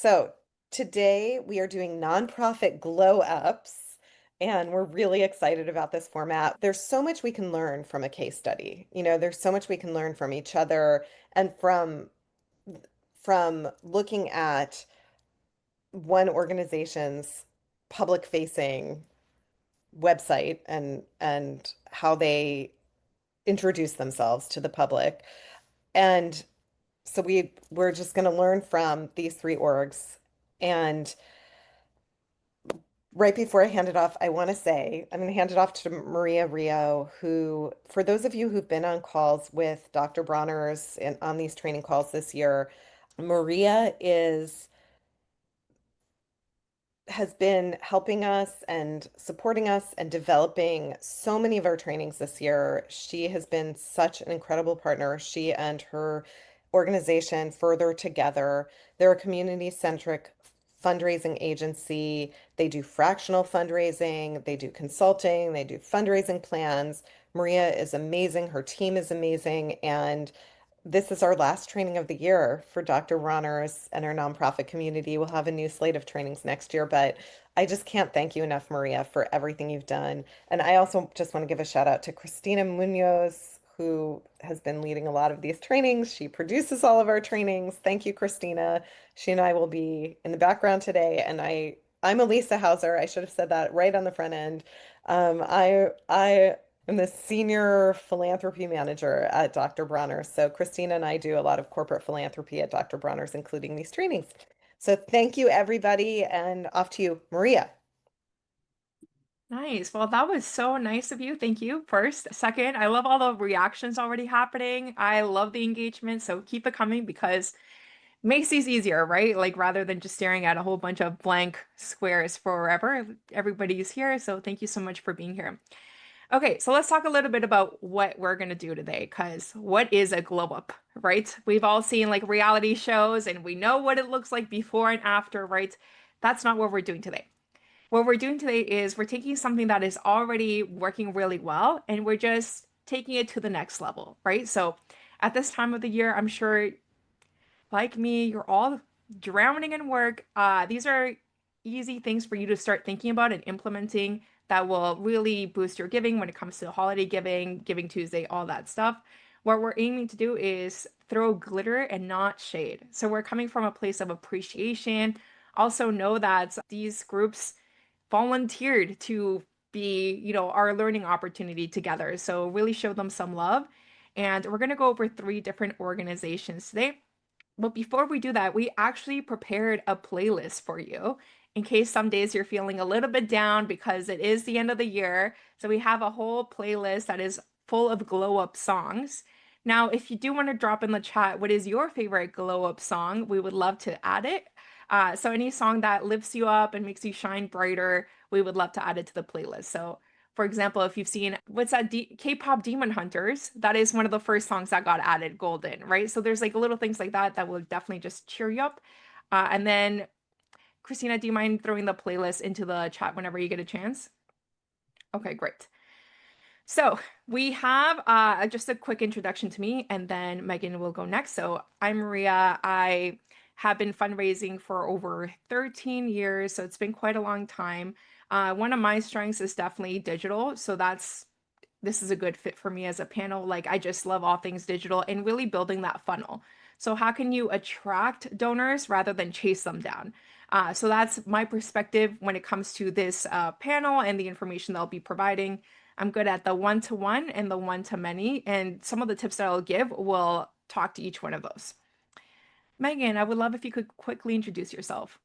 So today we are doing nonprofit glow ups, and we're really excited about this format. There's so much we can learn from a case study. There's so much we can learn from each other and from looking at one organization's public facing website and how they introduce themselves to the public. And so we're just going to learn from these three orgs. And right before I hand it off, I want to say I'm going to hand it off to Maria Rio, who, for those of you who've been on calls with Dr. Bronner's and on these training calls this year, Maria has been helping us and supporting us and developing so many of our trainings this year. She has been such an incredible partner. She and her organization, Further Together, they're a community-centric fundraising agency. They do fractional fundraising, they do consulting, they do fundraising plans. Maria is amazing. Her team is amazing. And this is our last training of the year for Dr. Bronner's and our nonprofit community. We'll have a new slate of trainings next year, but I just can't thank you enough, Maria, for everything you've done. And I also just want to give a shout out to Christina Munoz, who has been leading a lot of these trainings. She produces all of our trainings. Thank you, Christina. She and I will be in the background today, and I'm Elisa Hauser. I should have said that right on the front end. I I'm the senior philanthropy manager at Dr. Bronner. So Christina and I do a lot of corporate philanthropy at Dr. Bronner's, including these trainings. So thank you, everybody, and off to you, Maria. Nice. Well, that was so nice of you. Thank you. First. Second, I love all the reactions already happening. I love the engagement. So keep it coming because it makes these easier, right? Like rather than just staring at a whole bunch of blank squares forever, everybody's here. So thank you so much for being here. Okay, so let's talk a little bit about what we're going to do today, because what is a glow up, right? We've all seen like reality shows and we know what it looks like before and after, right? That's not what we're doing today. What we're doing today is we're taking something that is already working really well and we're just taking it to the next level, right? So at this time of the year, I'm sure like me, you're all drowning in work. These are easy things for you to start thinking about and implementing that will really boost your giving when it comes to holiday giving, Giving Tuesday, all that stuff. What we're aiming to do is throw glitter and not shade. So we're coming from a place of appreciation. Also, know that these groups volunteered to be, our learning opportunity together. So really show them some love. And we're going to go over three different organizations today. But before we do that, we actually prepared a playlist for you in case some days you're feeling a little bit down because it is the end of the year. So we have a whole playlist that is full of glow up songs. Now, if you do want to drop in the chat, what is your favorite glow up song? We would love to add it. So any song that lifts you up and makes you shine brighter, we would love to add it to the playlist. So for example, if you've seen what's that K-pop Demon Hunters, that is one of the first songs that got added golden, right? So there's like little things like that that will definitely just cheer you up. And then Christina, do you mind throwing the playlist into the chat whenever you get a chance? Okay, great. So we have just a quick introduction to me, and then Megan will go next. So I'm Maria. I have been fundraising for over 13 years, so it's been quite a long time. One of my strengths is definitely digital, so this is a good fit for me as a panel. Like I just love all things digital and really building that funnel. So how can you attract donors rather than chase them down? So that's my perspective when it comes to this panel and the information that I'll be providing. I'm good at the one-to-one and the one-to-many, and some of the tips that I'll give will talk to each one of those. Megan, I would love if you could quickly introduce yourself.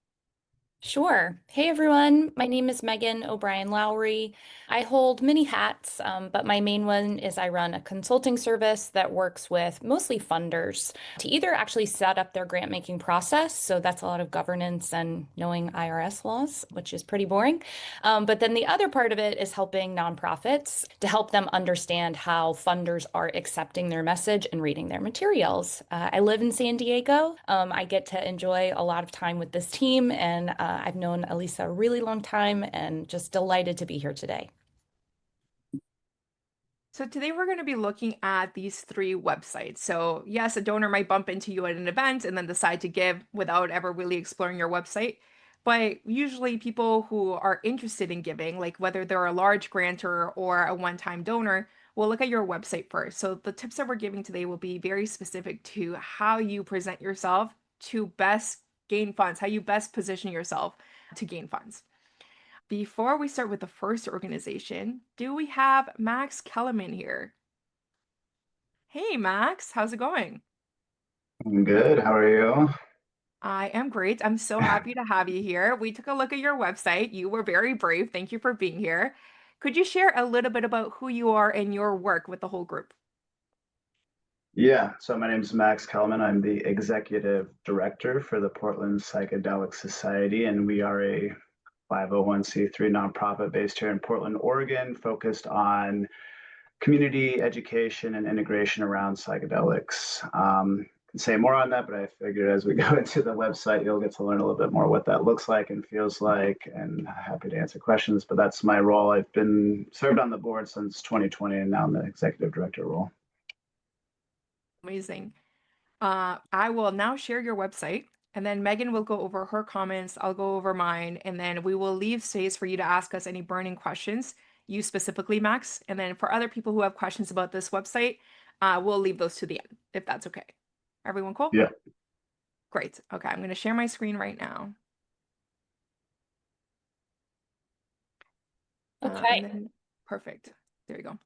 Sure. Hey everyone, my name is Megan O'Brien Lowry. I hold many hats, but my main one is I run a consulting service that works with mostly funders to either actually set up their grant making process. So that's a lot of governance and knowing IRS laws, which is pretty boring. But then the other part of it is helping nonprofits to help them understand how funders are accepting their message and reading their materials. I live in San Diego. I get to enjoy a lot of time with this team and I've known Elisa a really long time and just delighted to be here today. So today we're going to be looking at these three websites. So yes, a donor might bump into you at an event and then decide to give without ever really exploring your website. But usually people who are interested in giving, like whether they're a large grantor or a one-time donor, will look at your website first. So the tips that we're giving today will be very specific to how you present yourself to best gain funds, how you best position yourself to gain funds. Before we start with the first organization, do we have Max Kellerman here? Hey, Max, how's it going? I'm good. How are you? I am great. I'm so happy to have you here. We took a look at your website. You were very brave. Thank you for being here. Could you share a little bit about who you are and your work with the whole group? Yeah, so my name is Max Kelman. I'm the executive director for the Portland Psychedelic Society, and we are a 501c3 nonprofit based here in Portland, Oregon, focused on community education and integration around psychedelics. Can say more on that, but I figured as we go into the website, you'll get to learn a little bit more what that looks like and feels like, and happy to answer questions. But that's my role. I've been served on the board since 2020, and now in the executive director role. Amazing. I will now share your website, and then Megan will go over her comments. I'll go over mine, and then we will leave space for you to ask us any burning questions, you specifically, Max. And then for other people who have questions about this website, we'll leave those to the end, if that's okay. Everyone cool? Yeah. Great. Okay, I'm going to share my screen right now. Okay. And then, perfect. There you go.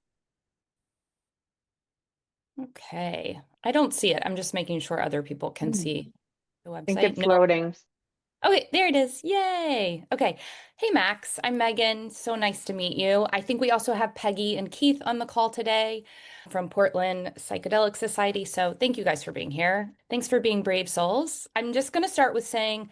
Okay. I don't see it. I'm just making sure other people can Hmm. see the I think website. it's No. loading. Okay, there it is. Yay. Okay. Hey, Max. I'm Megan. So nice to meet you. I think we also have Peggy and Keith on the call today from Portland Psychedelic Society. So thank you guys for being here. Thanks for being brave souls. I'm just going to start with saying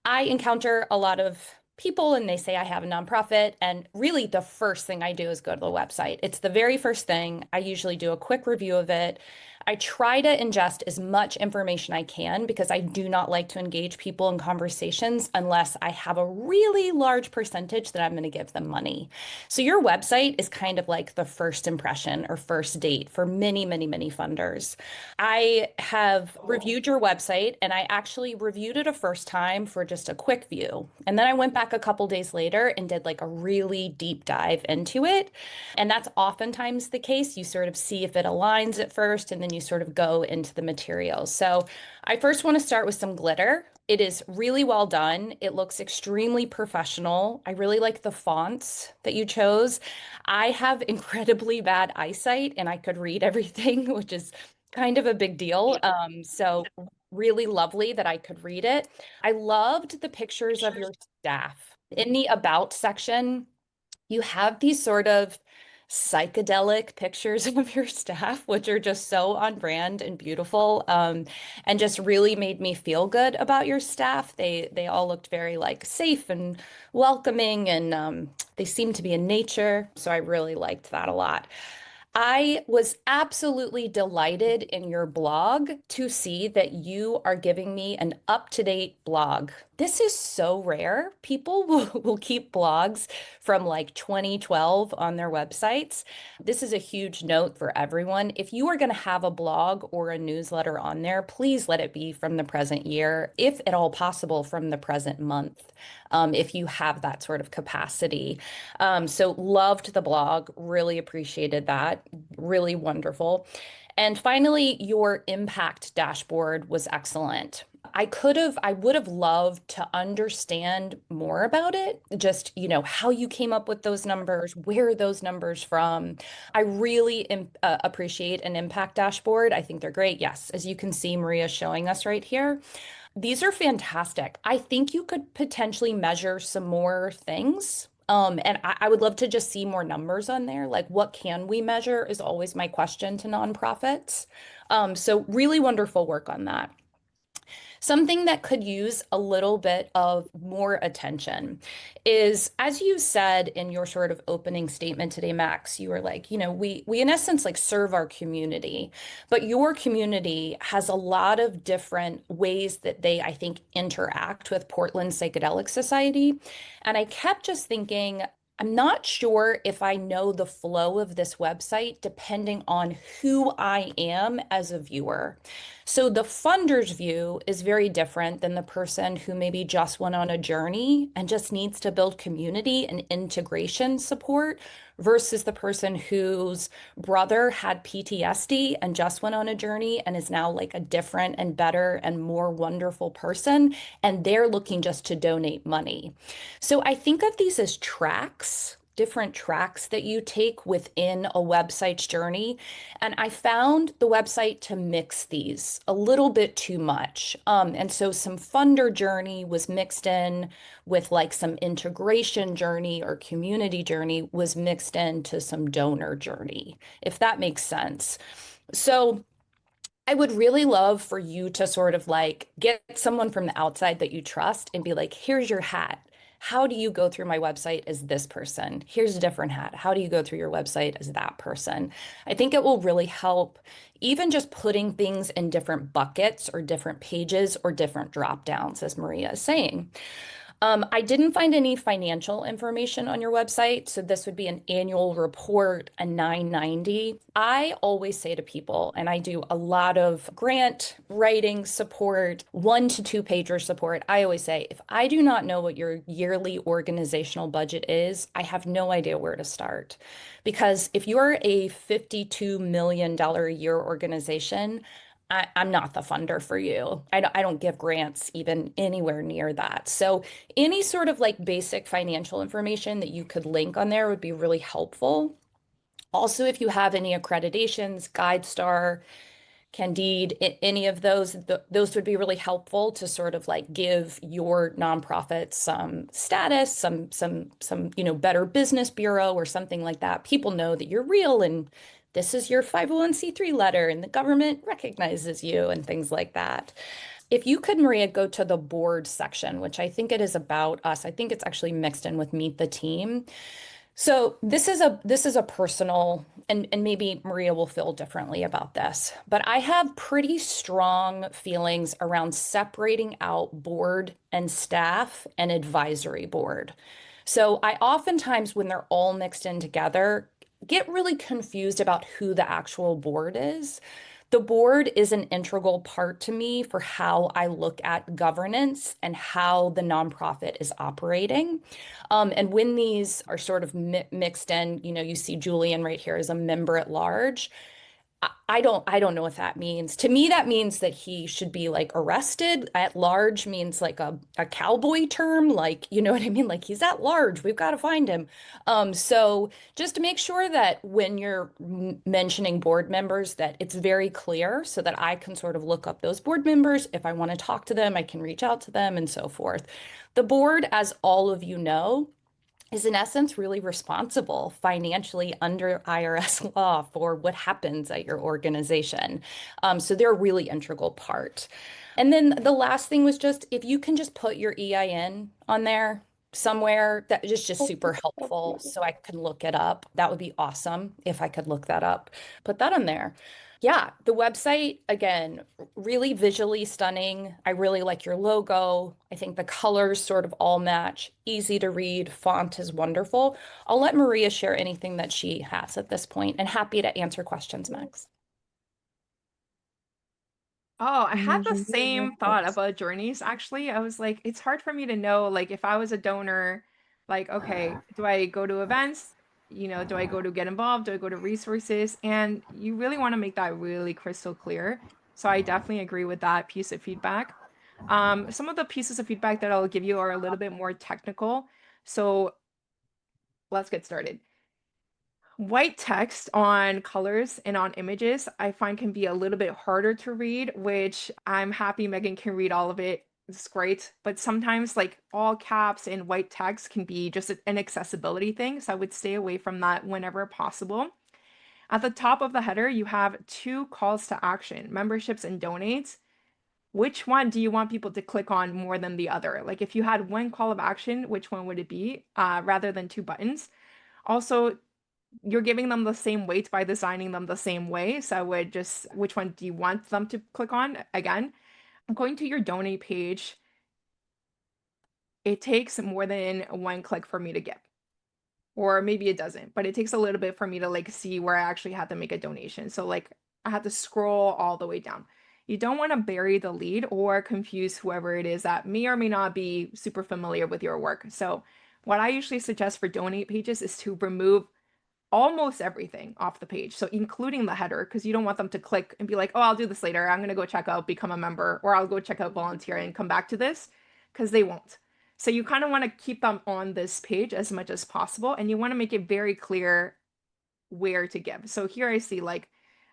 I encounter a lot of people and they say I have a nonprofit. And really, the first thing I do is go to the website. It's the very first thing. I usually do a quick review of it. I try to ingest as much information I can because I do not like to engage people in conversations unless I have a really large percentage that I'm going to give them money. So your website is kind of like the first impression or first date for many, many, many funders. I have reviewed your website and I actually reviewed it a first time for just a quick view. And then I went back a couple days later and did like a really deep dive into it. And that's oftentimes the case. You sort of see if it aligns at first and then you sort of go into the materials. So I first want to start with some glitter. It is really well done. It looks extremely professional. I really like the fonts that you chose. I have incredibly bad eyesight and I could read everything, which is kind of a big deal. So really lovely that I could read it. I loved the pictures of your staff. In the about section, you have these sort of psychedelic pictures of your staff, which are just so on brand and beautiful, and just really made me feel good about your staff. They all looked very like safe and welcoming, and they seemed to be in nature. So I really liked that a lot. I was absolutely delighted in your blog to see that you are giving me an up-to-date blog. This is so rare. People will keep blogs from like 2012 on their websites. This is a huge note for everyone. If you are going to have a blog or a newsletter on there, please let it be from the present year, if at all possible, from the present month, if you have that sort of capacity. So loved the blog, really appreciated that, really wonderful. And finally, your impact dashboard was excellent. I would have loved to understand more about it, just, how you came up with those numbers, where are those numbers from? I really appreciate an impact dashboard. I think they're great. Yes, as you can see, Maria's showing us right here. These are fantastic. I think you could potentially measure some more things. And I would love to just see more numbers on there. Like, what can we measure is always my question to nonprofits. So really wonderful work on that. Something that could use a little bit of more attention is, as you said in your sort of opening statement today, Max, you were like, we in essence like serve our community, but your community has a lot of different ways that they, I think, interact with Portland Psychedelic Society. And I kept just thinking, I'm not sure if I know the flow of this website depending on who I am as a viewer. So the funder's view is very different than the person who maybe just went on a journey and just needs to build community and integration support versus the person whose brother had PTSD and just went on a journey and is now like a different and better and more wonderful person. And they're looking just to donate money. So I think of these as tracks, different tracks that you take within a website's journey. And I found the website to mix these a little bit too much. And so some funder journey was mixed in with like some integration journey or community journey was mixed into some donor journey, if that makes sense. So I would really love for you to sort of like get someone from the outside that you trust and be like, here's your hat. How do you go through my website as this person? Here's a different hat. How do you go through your website as that person? I think it will really help, even just putting things in different buckets or different pages or different drop downs, as Maria is saying. I didn't find any financial information on your website, so this would be an annual report, a 990. I always say to people, and I do a lot of grant writing support, 1 to 2 pager support. I always say, if I do not know what your yearly organizational budget is, I have no idea where to start. Because if you're a $52 million a year organization, I'm not the funder for you. I don't give grants even anywhere near that. So any sort of like basic financial information that you could link on there would be really helpful. Also, if you have any accreditations, GuideStar, Candide, any of those, those would be really helpful to sort of like give your nonprofit some status, some Better Business Bureau or something like that. People know that you're real and this is your 501(c)(3) letter and the government recognizes you and things like that. If you could, Maria, go to the board section, which I think it is about us. I think it's actually mixed in with Meet the Team. So this is a personal, and maybe Maria will feel differently about this, but I have pretty strong feelings around separating out board and staff and advisory board. So I oftentimes, when they're all mixed in together, get really confused about who the actual board is. The board is an integral part to me for how I look at governance and how the nonprofit is operating. And when these are sort of mixed in, you see Julian right here as a member at large. I don't know what that means. To me, that means that he should be like arrested. At large means like a cowboy term, like, you know what I mean? Like he's at large. We've got to find him. So just to make sure that when you're mentioning board members, that it's very clear so that I can sort of look up those board members. If I want to talk to them, I can reach out to them and so forth. The board, as all of you know, is in essence really responsible financially under IRS law for what happens at your organization. So they're a really integral part. And then the last thing was just if you can just put your EIN on there somewhere, that is just super helpful so I can look it up. That would be awesome if I could look that up. Put that on there. Yeah, the website, again, really visually stunning. I really like your logo. I think the colors sort of all match. Easy to read. Font is wonderful. I'll let Maria share anything that she has at this point and happy to answer questions, Max. Oh, I had the same thought about journeys actually. I was like, it's hard for me to know, like, if I was a donor, like, okay, do I go to events? Do I go to get involved? Do I go to resources? And you really want to make that really crystal clear. So I definitely agree with that piece of feedback. Some of the pieces of feedback that I'll give you are a little bit more technical. So let's get started. White text on colors and on images, I find can be a little bit harder to read, which I'm happy Megan can read all of it. It's great. But sometimes, like all caps and white text can be just an accessibility thing. So I would stay away from that whenever possible. At the top of the header, you have two calls to action, memberships and donates. Which one do you want people to click on more than the other? Like if you had one call of action, which one would it be rather than two buttons? Also, you're giving them the same weight by designing them the same way. So I would just, which one do you want them to click on? Again, I'm going to your donate page. It takes more than one click for me to get. or maybe it doesn't, but it takes a little bit for me to like see where I actually had to make a donation. So like I had to scroll all the way down. You don't want to bury the lead or confuse whoever it is that may or may not be super familiar with your work. So what I usually suggest for donate pages is to remove almost everything off the page. So including the header, because you don't want them to click and be like, oh, I'll do this later. I'm going to go check out, become a member, or I'll go check out volunteer and come back to this, because they won't. So you kind of want to keep them on this page as much as possible. And you want to make it very clear where to give. So here I see like,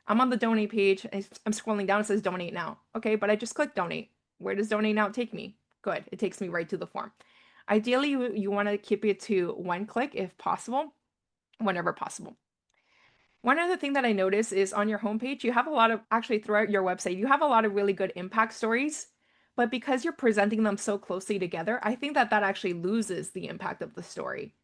I'm on the donate page. I'm scrolling down. It says donate now. Okay, but I just click donate. Where does donate now take me? Good. It takes me right to the form. Ideally, you want to keep it to one click if possible, whenever possible. One other thing that I noticed is on your homepage, you have a lot of, actually throughout your website, you have a lot of really good impact stories, but because you're presenting them so closely together, I think that that actually loses the impact of the story.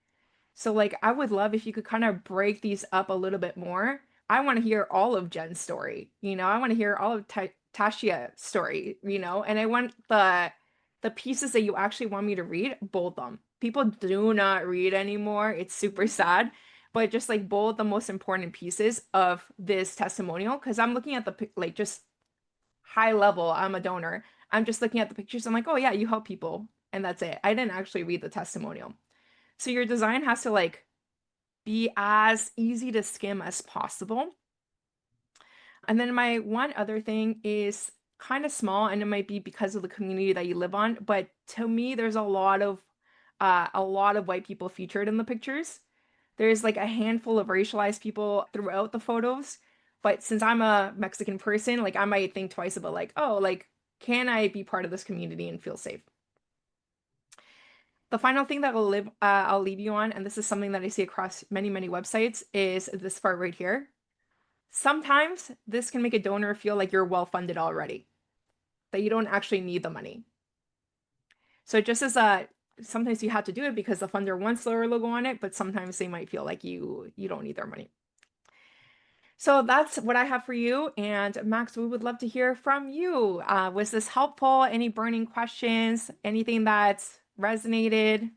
So like I would love if you could kind of break these up a little bit more. I want to hear all of Jen's story, you know, I want to hear all of Tashia's story, you know, and I want the pieces that you actually want me to read, bold them. People do not read anymore. It's super sad, but just like bold the most important pieces of this testimonial because I'm looking at the like just high level, I'm a donor. I'm just looking at the pictures. I'm like, oh yeah, you help people, and that's it. I didn't actually read the testimonial. So your design has to like be as easy to skim as possible. And then my one other thing is kind of small, and it might be because of the community that you live on, but to me, there's a lot of white people featured in the pictures. There's like a handful of racialized people throughout the photos, but since I'm a Mexican person, like I might think twice about like, oh, like can I be part of this community and feel safe? The final thing that I'll leave you on, and this is something that I see across many, many websites, is this part right here. Sometimes this can make a donor feel like you're well funded already, that you don't actually need the money. So just as a sometimes you have to do it because the funder wants their logo on it, but sometimes they might feel like you don't need their money. So that's what I have for you. And Max, we would love to hear from you. Was this helpful? Any burning questions? Anything that's resonated?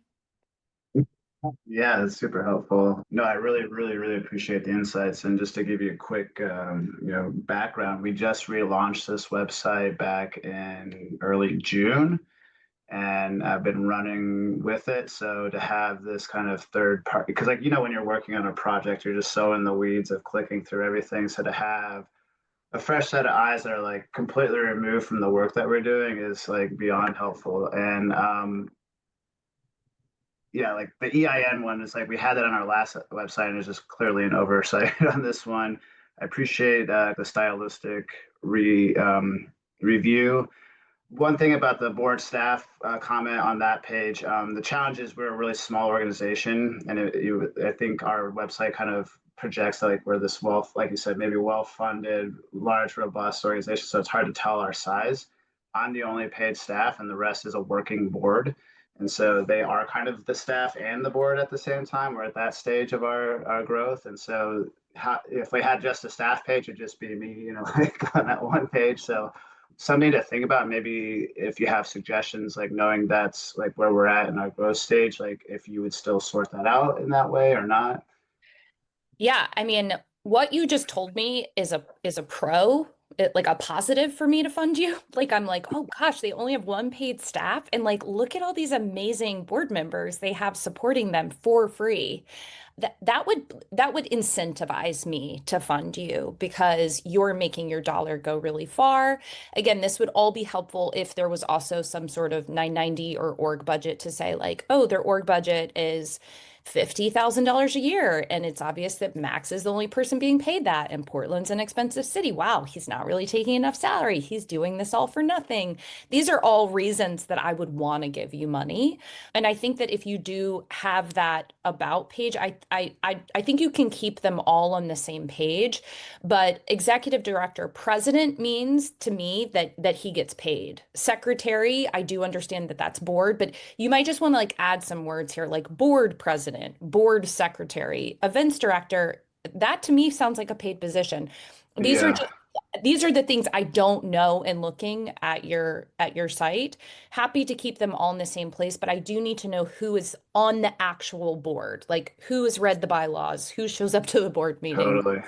Yeah, it's super helpful. No, I really, really, really appreciate the insights. And just to give you a quick, background, we just relaunched this website back in early June, and I've been running with it. So to have this kind of third party, because like, when you're working on a project, you're just so in the weeds of clicking through everything. So to have a fresh set of eyes that are like completely removed from the work that we're doing is like beyond helpful. And yeah, like the EIN one is like we had that on our last website, and it's just clearly an oversight on this one. I appreciate the stylistic review. One thing about the board staff comment on that page, the challenge is we're a really small organization, and I think our website kind of projects like we're this well, like you said, maybe well-funded, large, robust organization. So it's hard to tell our size. I'm the only paid staff, and the rest is a working board. And so they are kind of the staff and the board at the same time. We're at that stage of our growth. And so if we had just a staff page, it'd just be me, like on that one page. So something to think about, maybe if you have suggestions, like knowing that's like where we're at in our growth stage, like if you would still sort that out in that way or not. Yeah, I mean, what you just told me is a pro, like a positive for me to fund you. Like I'm like, oh gosh, they only have one paid staff, and like look at all these amazing board members they have supporting them for free. That would incentivize me to fund you because you're making your dollar go really far. Again, this would all be helpful if there was also some sort of 990 or org budget to say like, oh, their org budget is $50,000 a year. And it's obvious that Max is the only person being paid that. And Portland's an expensive city. Wow, he's not really taking enough salary. He's doing this all for nothing. These are all reasons that I would want to give you money. And I think that if you do have that about page, I think you can keep them all on the same page. But executive director, president means to me that he gets paid. Secretary, I do understand that that's board, but you might just want to like add some words here, like board president, board secretary, events director. That to me sounds like a paid position. These are Yeah. just these are the things I don't know in looking at your site. Happy to keep them all in the same place, but I do need to know who is on the actual board, like who has read the bylaws, who shows up to the board meeting. Totally.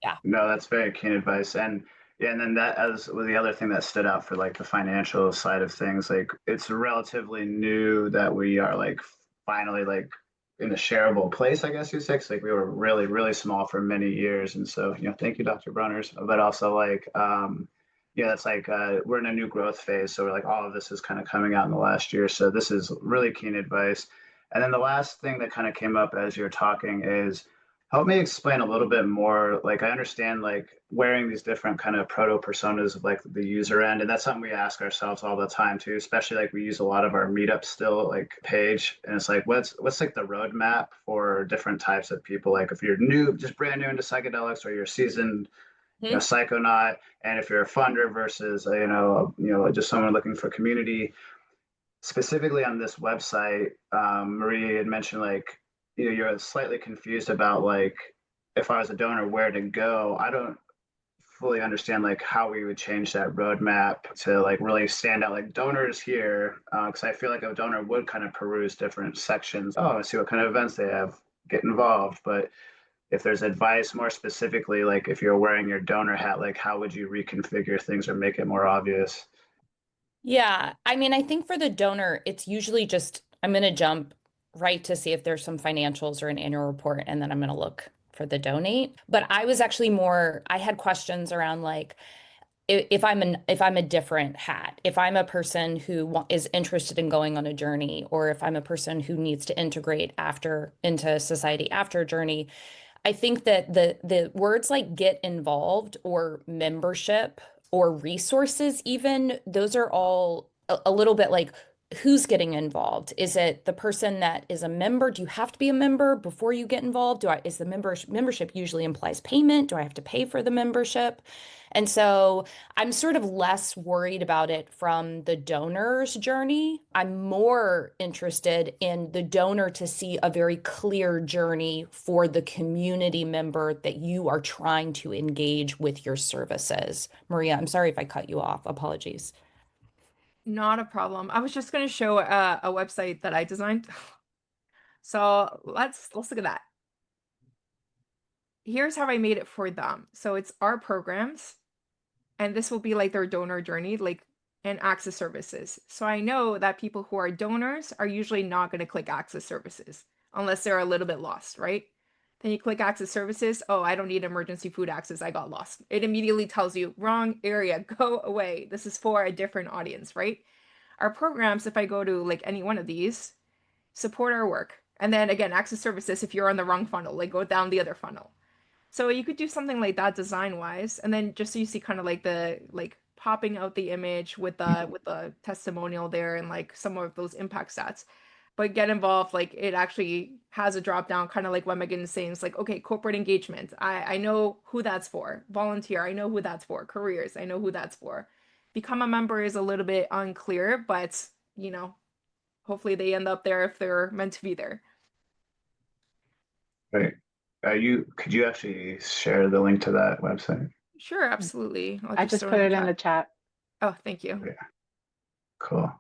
Yeah. No, that's very keen advice. And yeah, and then that as was the other thing that stood out for like the financial side of things, like it's relatively new that we are like finally like in a shareable place, I guess you'd say. 'Cause, like we were really, really small for many years. And so, thank you, Dr. Brunners. But also like yeah, that's like we're in a new growth phase. So we're like all of this is kind of coming out in the last year. So this is really keen advice. And then the last thing that kind of came up as you're talking is help me explain a little bit more. Like I understand like wearing these different kind of proto personas of like the user end, and that's something we ask ourselves all the time too. Especially like we use a lot of our meetup still like page, and it's like what's like the roadmap for different types of people. Like if you're new, just brand new into psychedelics, or you're seasoned, Mhm. psychonaut, and if you're a funder versus just someone looking for community specifically on this website, Maria had mentioned like you're slightly confused about like if I was a donor where to go. I don't fully understand like how we would change that roadmap to like really stand out like donors here because I feel like a donor would kind of peruse different sections. Oh, see what kind of events they have, get involved. But if there's advice more specifically, like if you're wearing your donor hat, like how would you reconfigure things or make it more obvious? Yeah, I mean, I think for the donor, it's usually just I'm going to jump right to see if there's some financials or an annual report, and then I'm going to look for the donate. But I was actually more, I had questions around like if I'm a different hat, if I'm a person who is interested in going on a journey, or if I'm a person who needs to integrate after into society after a journey, I think that the words like get involved or membership or resources, even those are all a little bit like who's getting involved? Is it the person that is a member? Do you have to be a member before you get involved? Is the membership usually implies payment? Do I have to pay for the membership? And so I'm sort of less worried about it from the donor's journey. I'm more interested in the donor to see a very clear journey for the community member that you are trying to engage with your services. Maria, I'm sorry if I cut you off. Apologies. Not a problem. I was just going to show a website that I designed. So let's look at that. Here's how I made it for them. So it's our programs, and this will be like their donor journey, like and access services. So I know that people who are donors are usually not going to click access services unless they're a little bit lost, right? Then you click access services. Oh, I don't need emergency food access. I got lost. It immediately tells you wrong area, go away. This is for a different audience, right? Our programs, if I go to like any one of these, support our work. And then again, access services, if you're on the wrong funnel, like go down the other funnel. So you could do something like that design wise, and then just so you see kind of like the like popping out the image with the testimonial there and like some of those impact stats. But get involved, like it actually has a drop down, kind of like what Megan is saying. It's like, okay, corporate engagement. I know who that's for. Volunteer, I know who that's for. Careers, I know who that's for. Become a member is a little bit unclear, but hopefully they end up there if they're meant to be there. Right. You could you actually share the link to that website? Sure, absolutely. I'll I just just throw put in the it in chat. the chat. Oh, thank you. Yeah, cool.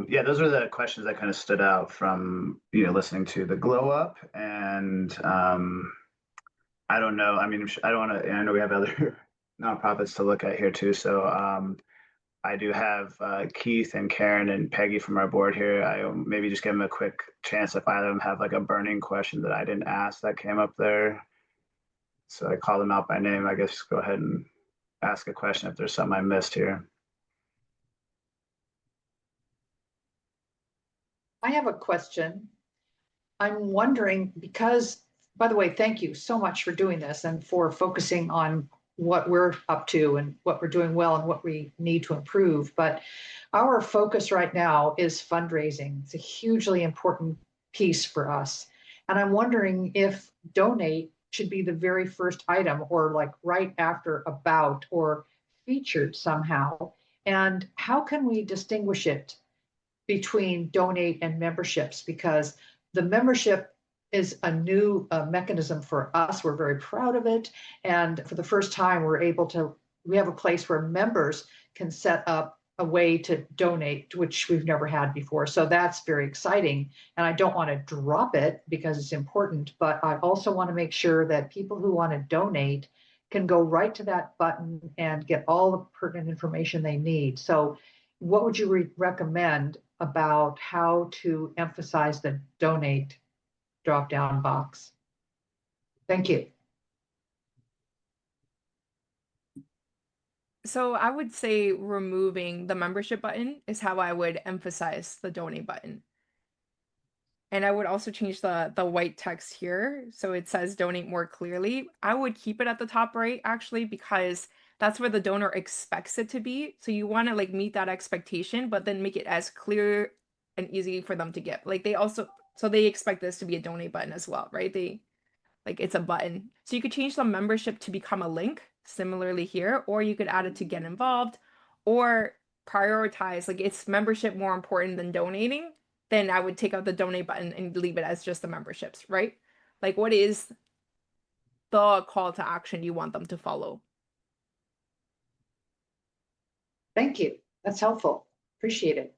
Yeah, those are the questions that kind of stood out from listening to the glow up, and I don't know. I mean, I don't want to. I know we have other nonprofits to look at here too. So I do have Keith and Karen and Peggy from our board here. I maybe just give them a quick chance if either of them have like a burning question that I didn't ask that came up there. So I call them out by name. I guess go ahead and ask a question if there's something I missed here. I have a question. I'm wondering because, by the way, thank you so much for doing this and for focusing on what we're up to and what we're doing well and what we need to improve. But our focus right now is fundraising. It's a hugely important piece for us. And I'm wondering if donate should be the very first item or like right after about or featured somehow. And how can we distinguish it between donate and memberships? Because the membership is a new mechanism for us. We're very proud of it. And for the first time, we have a place where members can set up a way to donate, which we've never had before. So that's very exciting. And I don't want to drop it because it's important, but I also want to make sure that people who want to donate can go right to that button and get all the pertinent information they need. So what would you recommend about how to emphasize the donate drop down box? Thank you. So I would say removing the membership button is how I would emphasize the donate button. And I would also change the white text here so it says donate more clearly. I would keep it at the top right actually because that's where the donor expects it to be. So you want to like meet that expectation, but then make it as clear and easy for them to get. Like they expect this to be a donate button as well, right? Like it's a button. So you could change the membership to become a link, similarly here, or you could add it to get involved, or prioritize, like it's membership more important than donating, then I would take out the donate button and leave it as just the memberships, right? Like what is the call to action you want them to follow? Thank you. That's helpful. Appreciate it.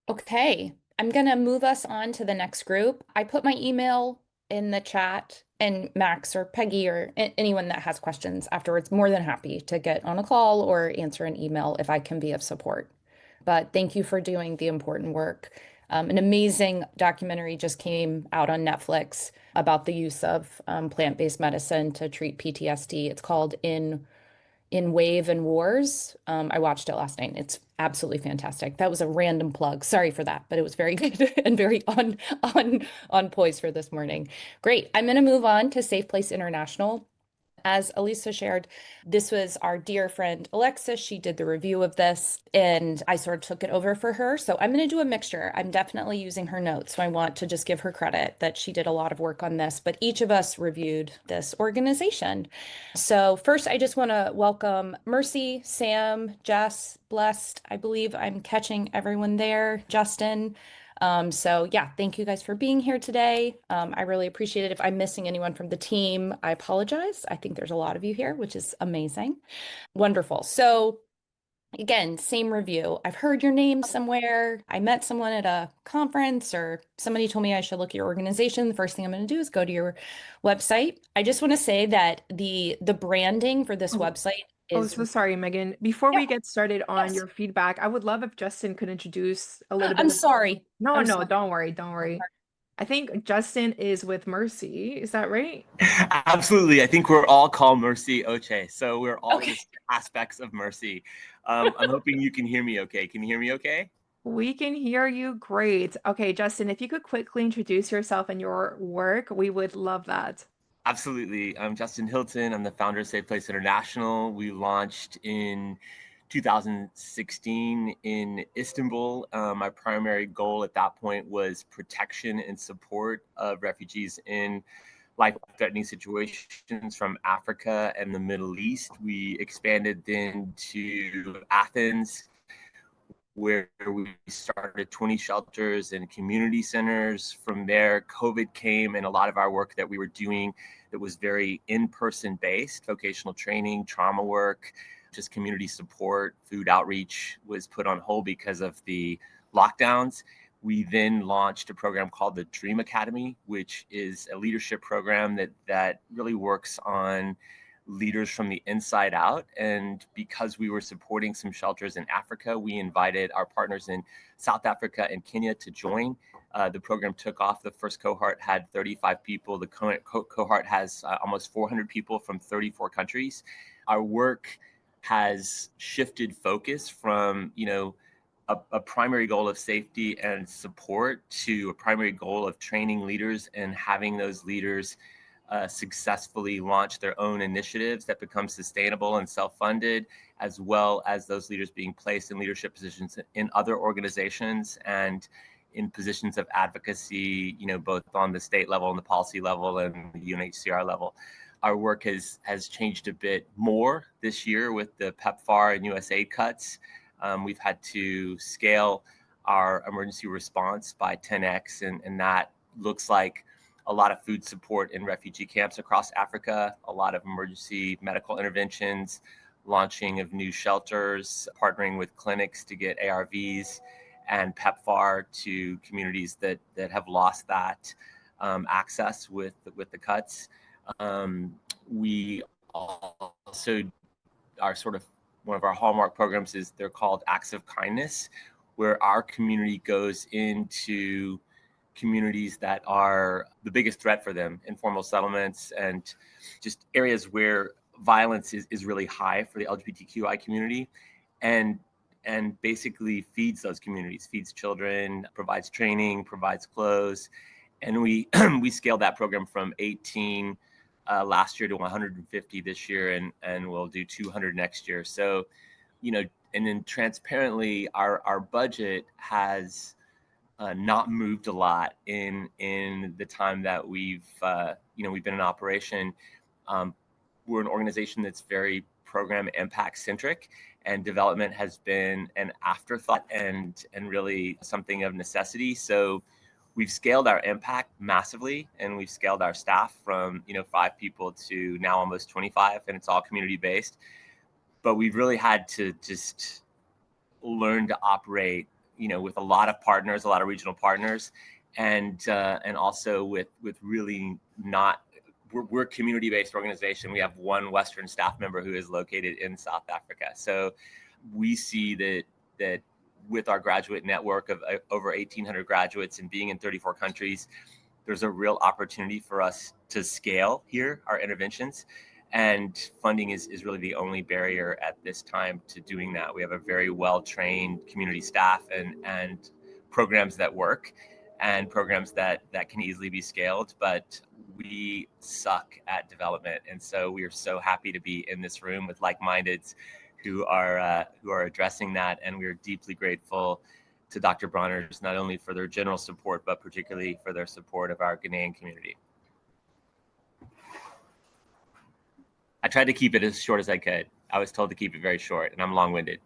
Okay, I'm going to move us on to the next group. I put my email in the chat, and Max or Peggy or anyone that has questions afterwards, more than happy to get on a call or answer an email if I can be of support. But thank you for doing the important work. An amazing documentary just came out on Netflix about the use of plant-based medicine to treat PTSD. It's called In Wave and Wars. I watched it last night. It's absolutely fantastic. That was a random plug. Sorry for that, but it was very good and very on poise for this morning. Great. I'm going to move on to Safe Place International. As Elisa shared, this was our dear friend Alexa. She did the review of this and I sort of took it over for her. So I'm going to do a mixture. I'm definitely using her notes. So I want to just give her credit that she did a lot of work on this, but each of us reviewed this organization. So first, I just want to welcome Mercy, Sam, Jess, Blessed. I believe I'm catching everyone there. Justin. So yeah, thank you guys for being here today. I really appreciate it. If I'm missing anyone from the team, I apologize. I think there's a lot of you here, which is amazing. Wonderful. So again, same review. I've heard your name somewhere. I met someone at a conference or somebody told me I should look at your organization. The first thing I'm going to do is go to your website. I just want to say that the branding for this Oh, website oh, is so sorry, Megan. Before yeah, we get started on yes. your feedback, I would love if Justin could introduce a little bit I'm of. sorry. No, I'm no, sorry. don't worry, don't worry. I think Justin is with Mercy. Is that right? Absolutely. I think we're all called Mercy Oche. So we're all Okay. the aspects of Mercy. I'm hoping you can hear me okay. Can you hear me okay? We can hear you great. Okay, Justin, if you could quickly introduce yourself and your work, we would love that. Absolutely. I'm Justin Hilton. I'm the founder of Safe Place International. We launched in 2016 in Istanbul. My primary goal at that point was protection and support of refugees in life-threatening situations from Africa and the Middle East. We expanded then to Athens, where we started 20 shelters and community centers. From there, COVID came, and a lot of our work that we were doing that was very in-person based, vocational training, trauma work, just community support, food outreach was put on hold because of the lockdowns. We then launched a program called the Dream Academy, which is a leadership program that really works on leaders from the inside out. And because we were supporting some shelters in Africa, we invited our partners in South Africa and Kenya to join. The program took off. The first cohort had 35 people. The current cohort has almost 400 people from 34 countries. Our work has shifted focus from, a primary goal of safety and support to a primary goal of training leaders and having those leaders successfully launch their own initiatives that become sustainable and self-funded, as well as those leaders being placed in leadership positions in other organizations and in positions of advocacy, both on the state level and the policy level and the UNHCR level. Our work has changed a bit more this year with the PEPFAR and USAID cuts. We've had to scale our emergency response by 10x, and that looks like a lot of food support in refugee camps across Africa, a lot of emergency medical interventions, launching of new shelters, partnering with clinics to get ARVs and PEPFAR to communities that have lost that access with the cuts. We also are sort of one of our hallmark programs is they're called Acts of Kindness, where our community goes into communities that are the biggest threat for them, informal settlements and just areas where violence is really high for the LGBTQI community, and basically feeds those communities, feeds children, provides training, provides clothes. And we we scaled that program from 18 last year to 150 this year, and we'll do 200 next year. So, and then transparently, our budget has not moved a lot in the time that we've been in operation. We're an organization that's very program impact centric, and development has been an afterthought and really something of necessity. So we've scaled our impact massively, and we've scaled our staff from 5 people to now almost 25, and it's all community based. But we've really had to just learn to operate with a lot of partners, a lot of regional partners, and also with really not. We're a community-based organization. We have one Western staff member who is located in South Africa. So we see that with our graduate network of over 1,800 graduates and being in 34 countries, there's a real opportunity for us to scale here our interventions. And funding is really the only barrier at this time to doing that. We have a very well-trained community staff and programs that work and programs that can easily be scaled, but we suck at development. And so we are so happy to be in this room with like-mindeds who are addressing that. And we are deeply grateful to Dr. Bronner, not only for their general support, but particularly for their support of our Ghanaian community. I tried to keep it as short as I could. I was told to keep it very short, and I'm long-winded.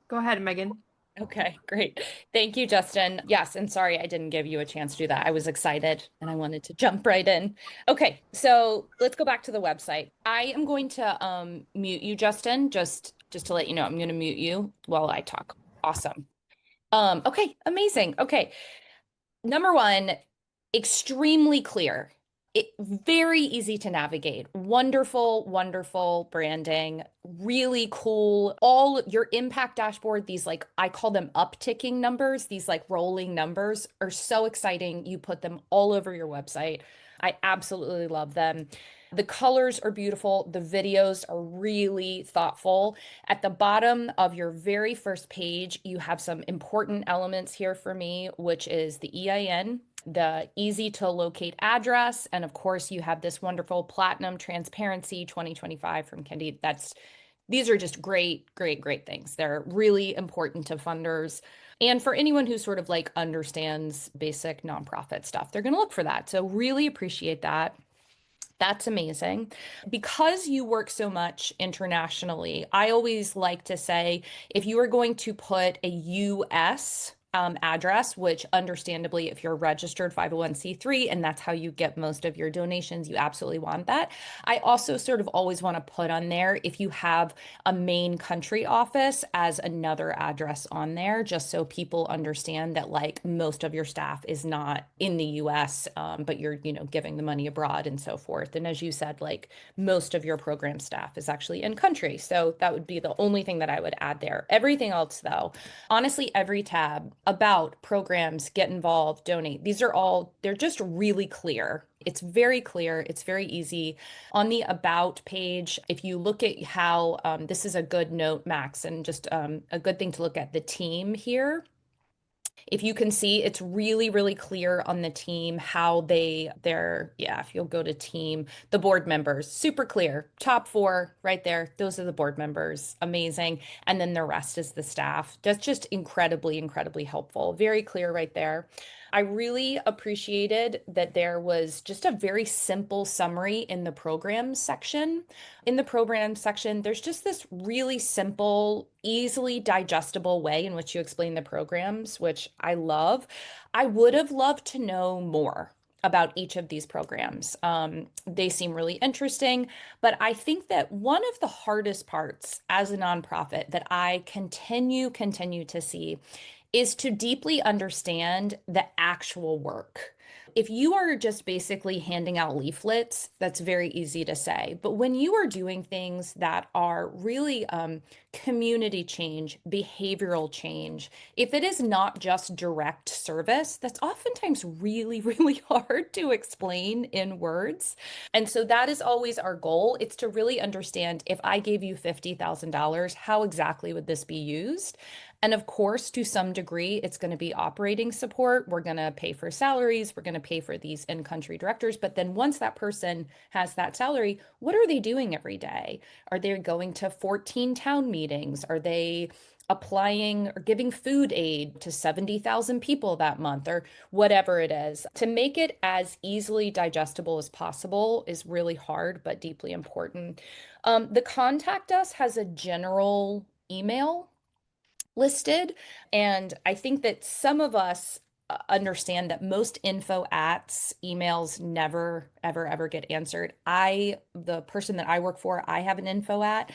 Go ahead, Megan. Okay, great. Thank you, Justin. Yes, and sorry I didn't give you a chance to do that. I was excited and I wanted to jump right in. Okay, so let's go back to the website. I am going to mute you, Justin, just to let you know, I'm going to mute you while I talk. Awesome. Okay, amazing. Okay. Number one, extremely clear. Very easy to navigate. Wonderful, wonderful branding, really cool. All your impact dashboard, these I call them upticking numbers, these rolling numbers are so exciting. You put them all over your website. I absolutely love them. The colors are beautiful. The videos are really thoughtful. At the bottom of your very first page, you have some important elements here for me, which is the EIN, the easy to locate address. And of course, you have this wonderful Platinum Transparency 2025 from Kendi. These are just great, great, great things. They're really important to funders. And for anyone who sort of understands basic nonprofit stuff, they're going to look for that. So really appreciate that. That's amazing. Because you work so much internationally, I always like to say, if you are going to put a US address, which understandably, if you're a registered 501c3 and that's how you get most of your donations, you absolutely want that. I also sort of always want to put on there if you have a main country office as another address on there, just so people understand that most of your staff is not in the US, but you're, giving the money abroad and so forth. And as you said, most of your program staff is actually in country. So that would be the only thing that I would add there. Everything else though, honestly, every tab about programs, get involved, donate. They're just really clear. It's very clear. It's very easy. On the about page, if you look at how, this is a good note, Max, and just a good thing to look at the team here. If you can see, it's really, really clear on the team how if you'll go to team, the board members, super clear. Top 4 right there. Those are the board members. Amazing. And then the rest is the staff. That's just incredibly, incredibly helpful. Very clear right there. I really appreciated that there was just a very simple summary in the program section. In the program section, there's just this really simple, easily digestible way in which you explain the programs, which I love. I would have loved to know more about each of these programs. They seem really interesting, but I think that one of the hardest parts as a nonprofit that I continue to see is to deeply understand the actual work. If you are just basically handing out leaflets, that's very easy to say. But when you are doing things that are really community change, behavioral change, if it is not just direct service, that's oftentimes really, really hard to explain in words. And so that is always our goal. It's to really understand if I gave you $50,000, how exactly would this be used? And of course, to some degree, it's going to be operating support. We're going to pay for salaries. We're going to pay for these in-country directors. But then once that person has that salary, what are they doing every day? Are they going to 14 town meetings? Are they applying or giving food aid to 70,000 people that month or whatever it is? To make it as easily digestible as possible is really hard, but deeply important. The contact us has a general email listed. And I think that some of us understand that most info ats emails never, ever get answered. The person that I work for, I have an info at.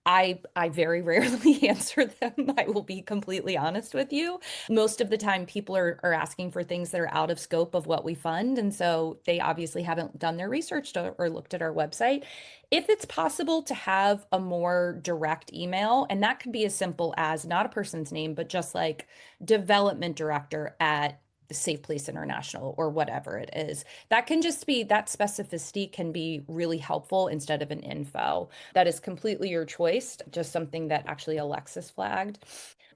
I very rarely answer them. I will be completely honest with you. Most of the time, people are asking for things that are out of scope of what we fund. And so they obviously haven't done their research or looked at our website. If it's possible to have a more direct email, and that could be as simple as not a person's name, but just like development director at Safe Place International or whatever it is. That can just be that specificity can be really helpful instead of an info. That is completely your choice, just something that actually Alexis flagged.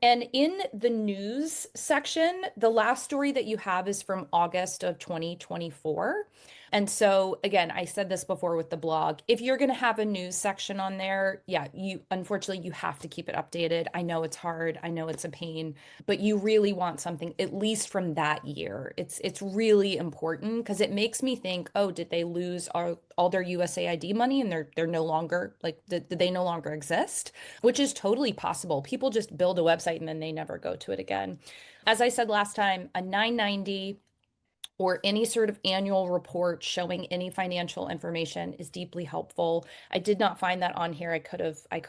And in the news section, the last story that you have is from August of 2024. And so again, I said this before with the blog, if you're going to have a news section on there, yeah, you unfortunately you have to keep it updated. I know it's hard, I know it's a pain, but you really want something at least from that year. It's really important because it makes me think, oh, did they lose all their USAID money and they're no longer like did they no longer exist? Which is totally possible. People just build a website and then they never go to it again. As I said last time, a 990 or any sort of annual report showing any financial information is deeply helpful. I did not find that on here. I could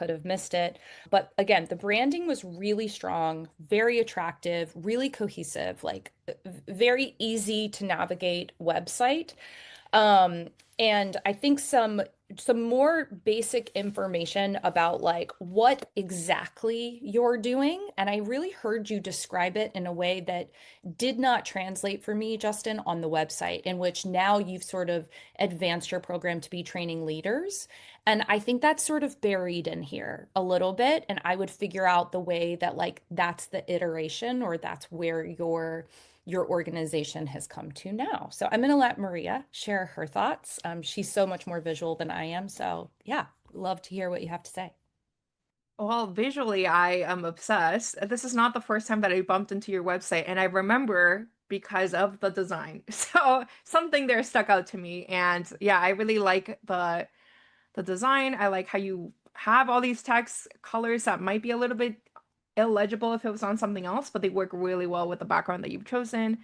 have missed it. But again, the branding was really strong, very attractive, really cohesive, like very easy to navigate website. Um, and I think some more basic information about like what exactly you're doing. And I really heard you describe it in a way that did not translate for me, Justin, on the website, in which now you've sort of advanced your program to be training leaders. And I think that's sort of buried in here a little bit. And I would figure out the way that like that's the iteration or that's where your organization has come to now. So I'm going to let Maria share her thoughts. She's so much more visual than I am. So yeah, love to hear what you have to say. Well, visually, I am obsessed. This is not the first time that I bumped into your website, and I remember because of the design. So something there stuck out to me. And yeah, I really like the design. I like how you have all these text colors that might be a little bit illegible if it was on something else, but they work really well with the background that you've chosen.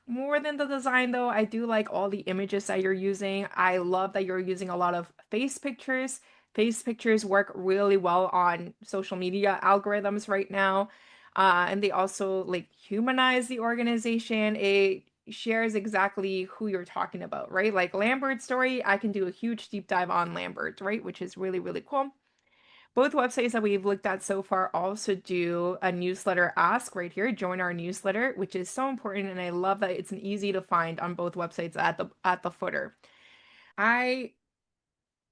More than the design, though, I do like all the images that you're using. I love that you're using a lot of face pictures. Face pictures work really well on social media algorithms right now. And they also like humanize the organization. It shares exactly who you're talking about, right? Like Lambert's story, I can do a huge deep dive on Lambert, right? Which is really, really cool. Both websites that we've looked at so far also do a newsletter ask right here, join our newsletter, which is so important. And I love that it's an easy to find on both websites at the footer. I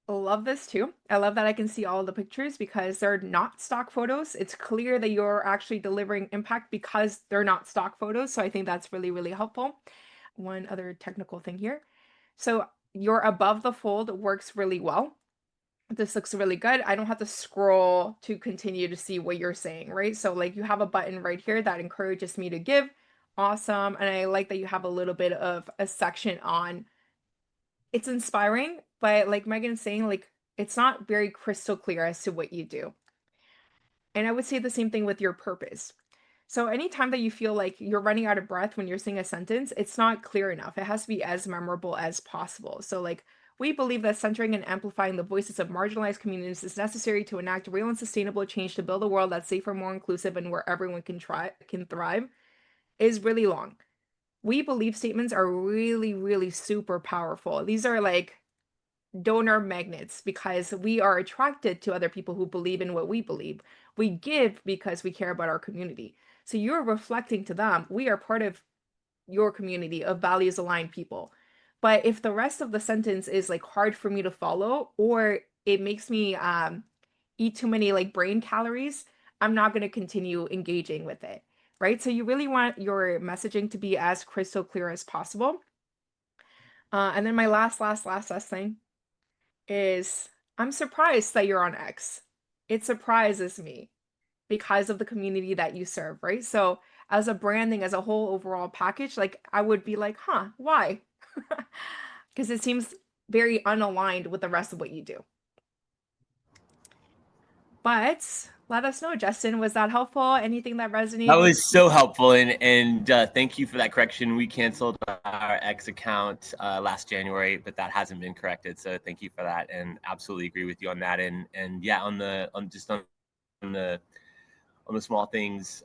love this too. I love that I can see all the pictures because they're not stock photos. It's clear that you're actually delivering impact because they're not stock photos. So I think that's really, really helpful. One other technical thing here. So your above the fold works really well. This looks really good. I don't have to scroll to continue to see what you're saying, right? So like you have a button right here that encourages me to give awesome. And I like that you have a little bit of a section on it's inspiring, but like Megan's saying, like it's not very crystal clear as to what you do. And I would say the same thing with your purpose. So anytime that you feel like you're running out of breath when you're saying a sentence, it's not clear enough. It has to be as memorable as possible. So like we believe that centering and amplifying the voices of marginalized communities is necessary to enact real and sustainable change to build a world that's safer, more inclusive, and where everyone can thrive is really long. We believe statements are really, really super powerful. These are like donor magnets because we are attracted to other people who believe in what we believe. We give because we care about our community. So you're reflecting to them, we are part of your community of values aligned people. But if the rest of the sentence is like hard for me to follow or it makes me eat too many like brain calories, I'm not going to continue engaging with it. Right. So you really want your messaging to be as crystal clear as possible. And then my last thing is I'm surprised that you're on X. It surprises me because of the community that you serve, right? So as a branding, as a whole overall package, like I would be like, huh, why? Because it seems very unaligned with the rest of what you do. But let us know, Justin, was that helpful? Anything that That resonated? was so helpful, and thank you for that correction. We canceled our X account last January, but that hasn't been corrected. So thank you for that, and absolutely agree with you on that. And yeah, on the small things,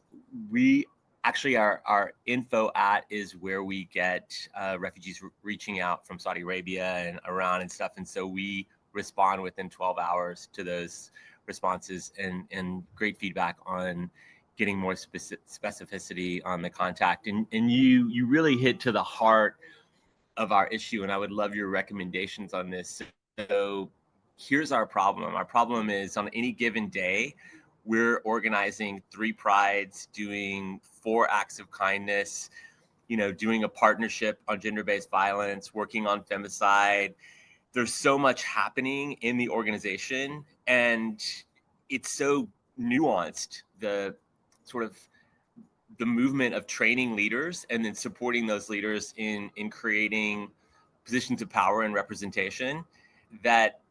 we actually our info at is where we get refugees reaching out from Saudi Arabia and Iran and stuff, and so we respond within 12 hours to those responses and great feedback on getting more specificity on the contact. And you really hit to the heart of our issue, and I would love your recommendations on this. So here's our problem. Our problem is on any given day, we're organizing 3 prides, doing 4 acts of kindness, doing a partnership on gender-based violence, working on femicide. There's so much happening in the organization, and it's so nuanced, the sort of the movement of training leaders and then supporting those leaders in creating positions of power and representation, that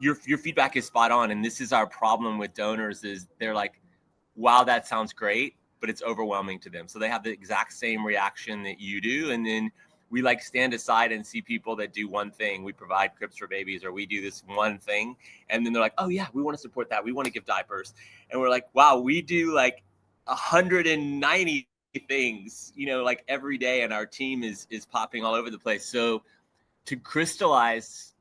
your feedback is spot on. And this is our problem with donors, is they're like, wow, that sounds great, but it's overwhelming to them. So they have the exact same reaction that you do. And then we like stand aside and see people that do one thing. We provide cribs for babies, or we do this one thing. And then they're like, oh yeah, we want to support that. We want to give diapers. And we're like, wow, we do like 190 things, like every day. And our team is popping all over the place. So to crystallize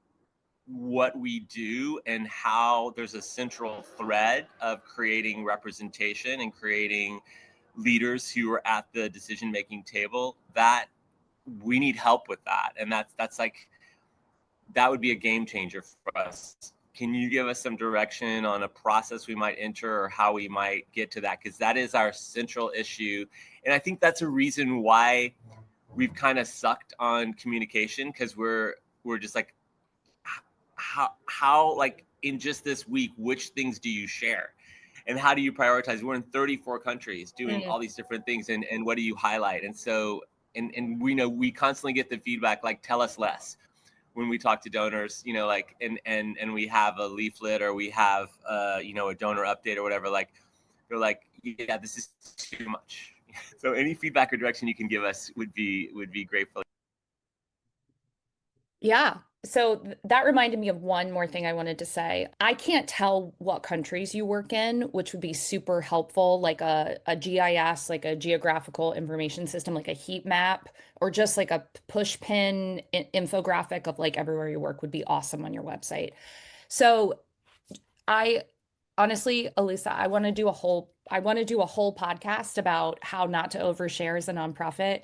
what we do and how there's a central thread of creating representation and creating leaders who are at the decision-making table, that we need help with that. And that's like, that would be a game changer for us. Can you give us some direction on a process we might enter or how we might get to that? Because that is our central issue. And I think that's a reason why we've kind of sucked on communication, because we're just like, how like in just this week, which things do you share? And how do you prioritize? We're in 34 countries doing all these different things, and what do you highlight? And so, and we know we constantly get the feedback like, tell us less, when we talk to donors, like, and we have a leaflet, or we have a donor update or whatever, like they're like, yeah, this is too much. So any feedback or direction you can give us would be grateful. Yeah. So that reminded me of one more thing I wanted to say. I can't tell what countries you work in, which would be super helpful, like a GIS, like a geographical information system, like a heat map, or just like a push pin infographic of like everywhere you work would be awesome on your website. So I honestly, Elisa, I want to do a whole podcast about how not to overshare as a nonprofit.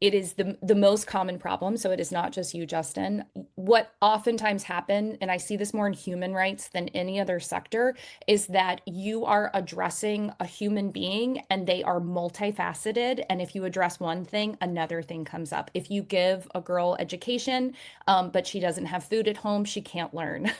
It is the most common problem. So it is not just you, Justin. What oftentimes happen, and I see this more in human rights than any other sector, is that you are addressing a human being and they are multifaceted. And if you address one thing, another thing comes up. If you give a girl education, but she doesn't have food at home, she can't learn.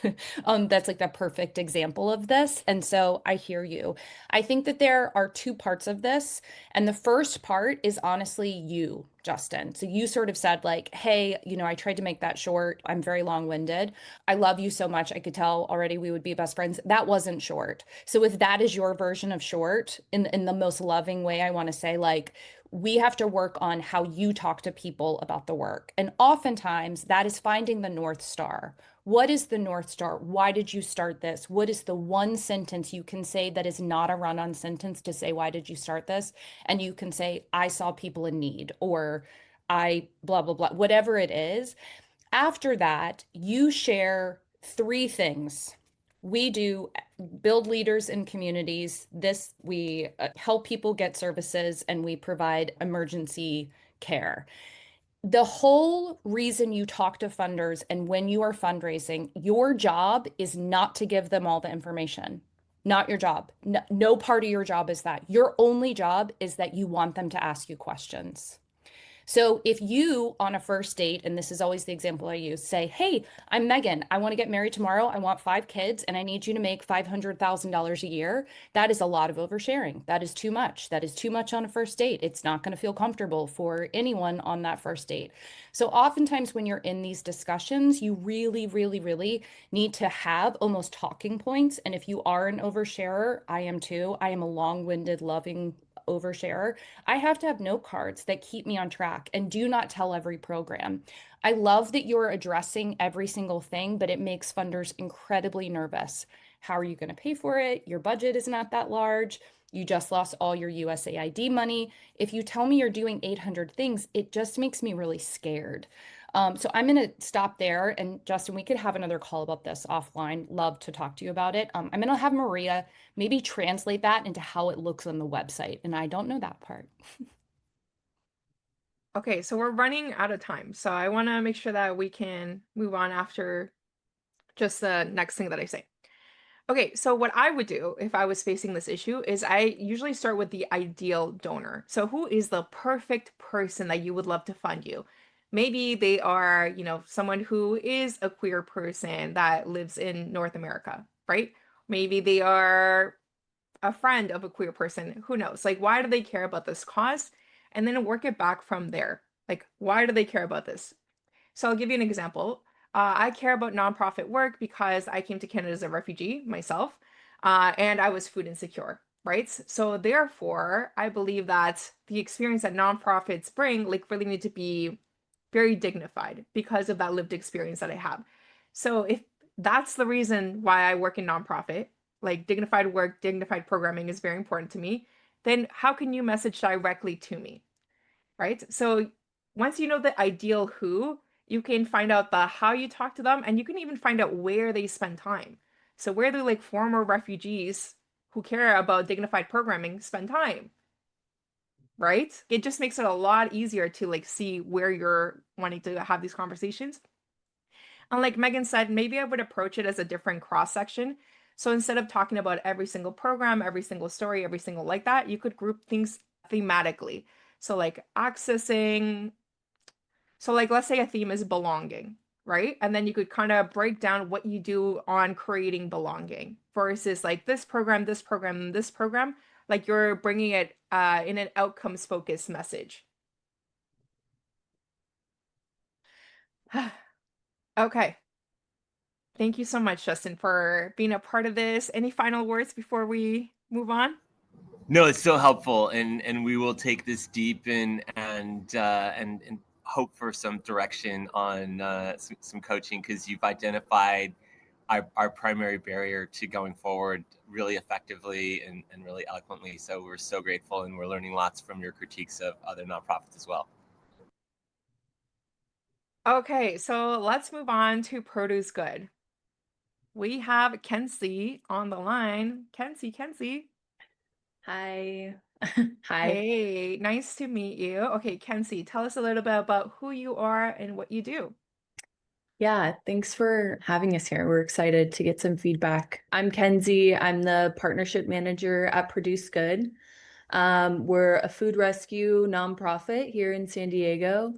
That's like the perfect example of this. And so I hear you. I think that there are two parts of this. And the first part is honestly you, Justin. So you sort of said, like, hey, I tried to make that short. I'm very long-winded. I love you so much. I could tell already we would be best friends. That wasn't short. So if that is your version of short, in the most loving way, I want to say, like, we have to work on how you talk to people about the work. And oftentimes that is finding the North Star. What is the North Star? Why did you start this? What is the one sentence you can say that is not a run-on sentence to say, why did you start this? And you can say, I saw people in need, or I blah, blah, blah, whatever it is. After that, you share three things. We do build leaders in communities. We help people get services, and we provide emergency care. The whole reason you talk to funders and when you are fundraising, your job is not to give them all the information. Not your job. No part of your job is that. Your only job is that you want them to ask you questions. So if you on a first date, and this is always the example I use, say, hey, I'm Megan. I want to get married tomorrow. I want 5 kids and I need you to make $500,000 a year. That is a lot of oversharing. That is too much. That is too much on a first date. It's not going to feel comfortable for anyone on that first date. So oftentimes when you're in these discussions, you really, really, really need to have almost talking points. And if you are an oversharer, I am too. I am a long-winded, loving oversharer. I have to have note cards that keep me on track and do not tell every program. I love that you're addressing every single thing, but it makes funders incredibly nervous. How are you going to pay for it? Your budget is not that large. You just lost all your USAID money. If you tell me you're doing 800 things, it just makes me really scared. So I'm going to stop there. And Justin, we could have another call about this offline. Love to talk to you about it. I'm going to have Maria maybe translate that into how it looks on the website. And I don't know that part. Okay, so we're running out of time. So I want to make sure that we can move on after just the next thing that I say. Okay, so what I would do if I was facing this issue is I usually start with the ideal donor. So who is the perfect person that you would love to fund you? Maybe they are, someone who is a queer person that lives in North America, right? Maybe they are a friend of a queer person. Who knows? Like, why do they care about this cause? And then work it back from there. Like, why do they care about this? So I'll give you an example. I care about nonprofit work because I came to Canada as a refugee myself, and I was food insecure, right? So therefore, I believe that the experience that nonprofits bring, like, really need to be very dignified because of that lived experience that I have. So if that's the reason why I work in nonprofit, like dignified work, dignified programming is very important to me, then how can you message directly to me? Right? So once you know the ideal who, you can find out the how you talk to them, and you can even find out where they spend time. So where the like former refugees who care about dignified programming spend time, right? It just makes it a lot easier to like see where you're wanting to have these conversations. And like Megan said, maybe I would approach it as a different cross section. So instead of talking about every single program, every single story, every single like that, you could group things thematically. So like accessing, so like let's say a theme is belonging, right? And then you could kind of break down what you do on creating belonging versus like this program, this program, this program, like you're bringing it in an outcomes focused message. Okay. Thank you so much, Justin, for being a part of this. Any final words before we move on? No, it's so helpful, and we will take this deep and hope for some direction on some coaching, because you've identified our primary barrier to going forward really effectively and really eloquently. So we're so grateful, and we're learning lots from your critiques of other nonprofits as well. Okay, so let's move on to Produce Good. We have Kenzie on the line. Kenzie. Hi. Hi. Hey, nice to meet you. Okay, Kenzie, tell us a little bit about who you are and what you do. Yeah, thanks for having us here. We're excited to get some feedback. I'm Kenzie. I'm the partnership manager at Produce Good. We're a food rescue nonprofit here in San Diego.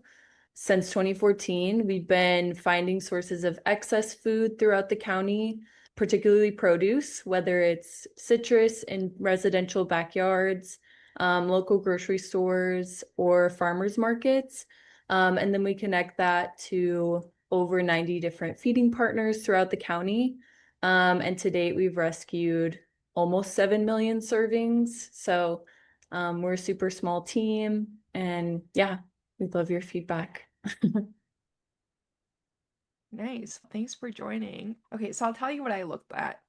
Since 2014, we've been finding sources of excess food throughout the county, particularly produce, whether it's citrus in residential backyards, local grocery stores, or farmers markets. And then we connect that to over 90 different feeding partners throughout the county. And to date, we've rescued almost 7 million servings. So we're a super small team. And yeah, we'd love your feedback. Nice. Thanks for joining. Okay, so I'll tell you what I looked at.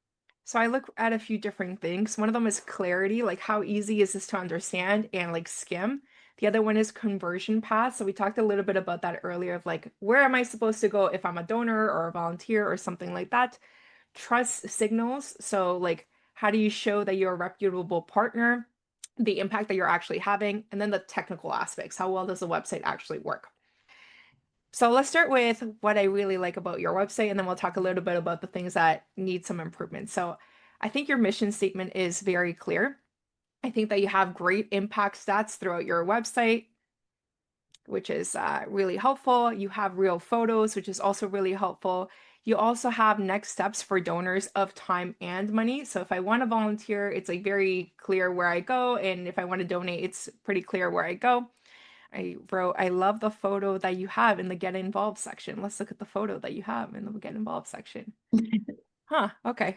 So I look at a few different things. One of them is clarity, like how easy is this to understand and like skim. The other one is conversion path. So we talked a little bit about that earlier of like, where am I supposed to go if I'm a donor or a volunteer or something like that? Trust signals. So like, how do you show that you're a reputable partner? The impact that you're actually having, and then the technical aspects. How well does the website actually work? So let's start with what I really like about your website, and then we'll talk a little bit about the things that need some improvement. So I think your mission statement is very clear. I think that you have great impact stats throughout your website, which is really helpful. You have real photos, which is also really helpful. You also have next steps for donors of time and money. So if I want to volunteer, it's like very clear where I go. And if I want to donate, it's pretty clear where I go. I wrote, I love the photo that you have in the get involved section. Let's look at the photo that you have in the get involved section. Huh, okay.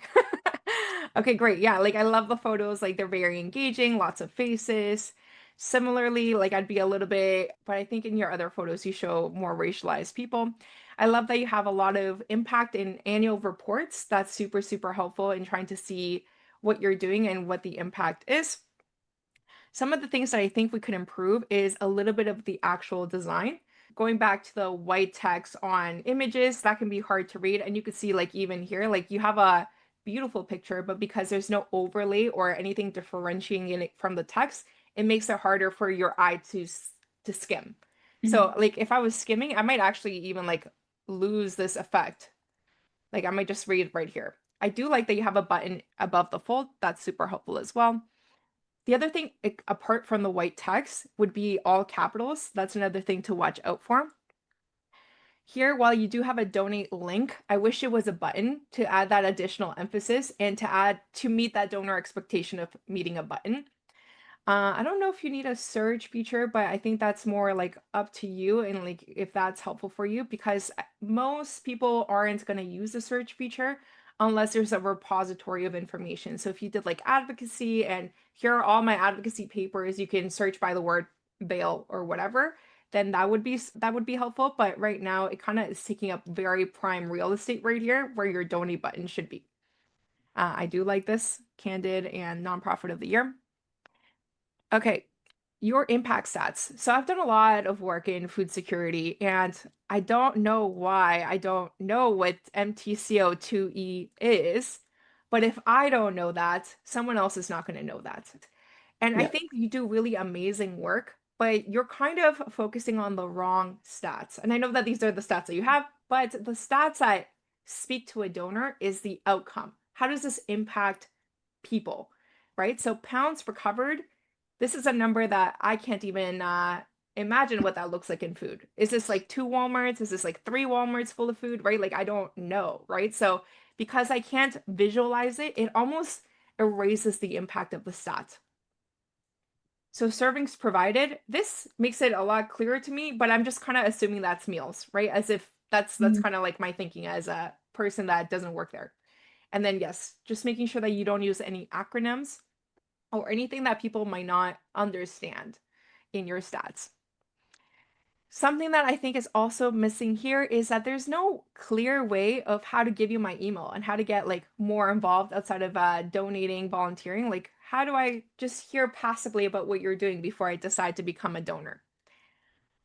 Okay, great. Yeah, like I love the photos. Like they're very engaging, lots of faces. Similarly, like I'd be a little bit, but I think in your other photos you show more racialized people. I love that you have a lot of impact in annual reports. That's super, super helpful in trying to see what you're doing and what the impact is. Some of the things that I think we could improve is a little bit of the actual design. Going back to the white text on images, that can be hard to read. And you could see like even here, like you have a beautiful picture, but because there's no overlay or anything differentiating it from the text, it makes it harder for your eye to skim. So like if I was skimming, I might actually even like lose this effect. Like I might just read right here. I do like that you have a button above the fold. That's super helpful as well. The other thing, apart from the white text, would be all capitals. That's another thing to watch out for. Here, while you do have a donate link, I wish it was a button to add that additional emphasis and to meet that donor expectation of meeting a button. I don't know if you need a search feature, but I think that's more like up to you and like if that's helpful for you because most people aren't going to use the search feature unless there's a repository of information. So if you did like advocacy and here are all my advocacy papers, you can search by the word bail or whatever, then that would be helpful. But right now it kind of is taking up very prime real estate right here where your donate button should be. I do like this candid and nonprofit of the year. Okay, your impact stats. So I've done a lot of work in food security, and I don't know why I don't know what MTCO2E is, but if I don't know that, someone else is not going to know that. And I Yeah. think you do really amazing work, but you're kind of focusing on the wrong stats. And I know that these are the stats that you have, but the stats that speak to a donor is the outcome. How does this impact people, right? So pounds recovered, this is a number that I can't even imagine what that looks like in food. Is this like 2 Walmarts? Is this like 3 Walmarts full of food, right? Like I don't know, right? So because I can't visualize it, it almost erases the impact of the stat. So servings provided, this makes it a lot clearer to me, but I'm just kind of assuming that's meals, right? As if that's Mhm. kind of like my thinking as a person that doesn't work there. And then yes, just making sure that you don't use any acronyms or anything that people might not understand in your stats. Something that I think is also missing here is that there's no clear way of how to give you my email and how to get like more involved outside of donating, volunteering. Like, how do I just hear passively about what you're doing before I decide to become a donor?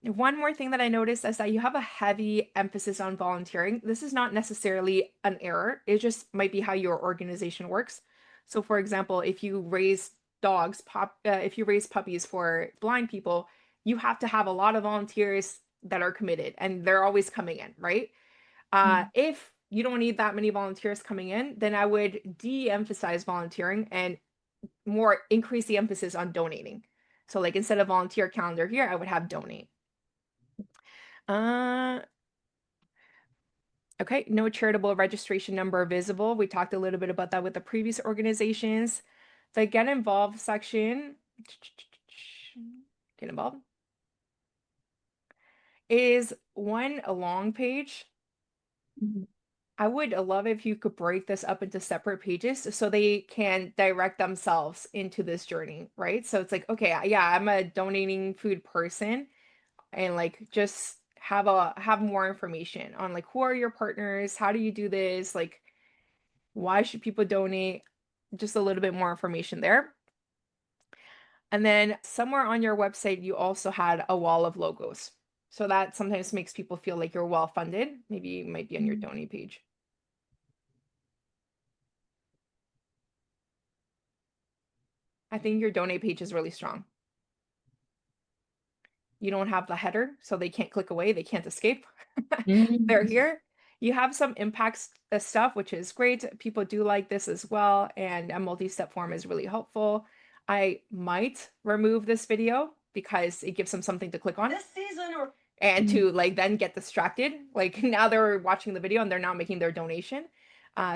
One more thing that I noticed is that you have a heavy emphasis on volunteering. This is not necessarily an error. It just might be how your organization works. So, for example, if you raise dogs, if you raise puppies for blind people, you have to have a lot of volunteers that are committed and they're always coming in, right? If you don't need that many volunteers coming in, then I would de-emphasize volunteering and more increase the emphasis on donating. So like instead of volunteer calendar here, I would have donate. Uh, okay, no charitable registration number visible. We talked a little bit about that with the previous organizations. The get involved section, get involved, is one a long page. I would love if you could break this up into separate pages so they can direct themselves into this journey, right? So it's like, okay, yeah, I'm a donating food person, and like just have more information on like who are your partners, how do you do this, like why should people donate? Just a little bit more information there. And then somewhere on your website, you also had a wall of logos. So that sometimes makes people feel like you're well funded. Maybe it might be on your donate page. I think your donate page is really strong. You don't have the header, so they can't click away, they can't escape. They're here. You have some impacts stuff, which is great. People do like this as well, and a multi-step form is really helpful. I might remove this video because it gives them something to click on. This season and to like then get distracted. Like now they're watching the video and they're not making their donation.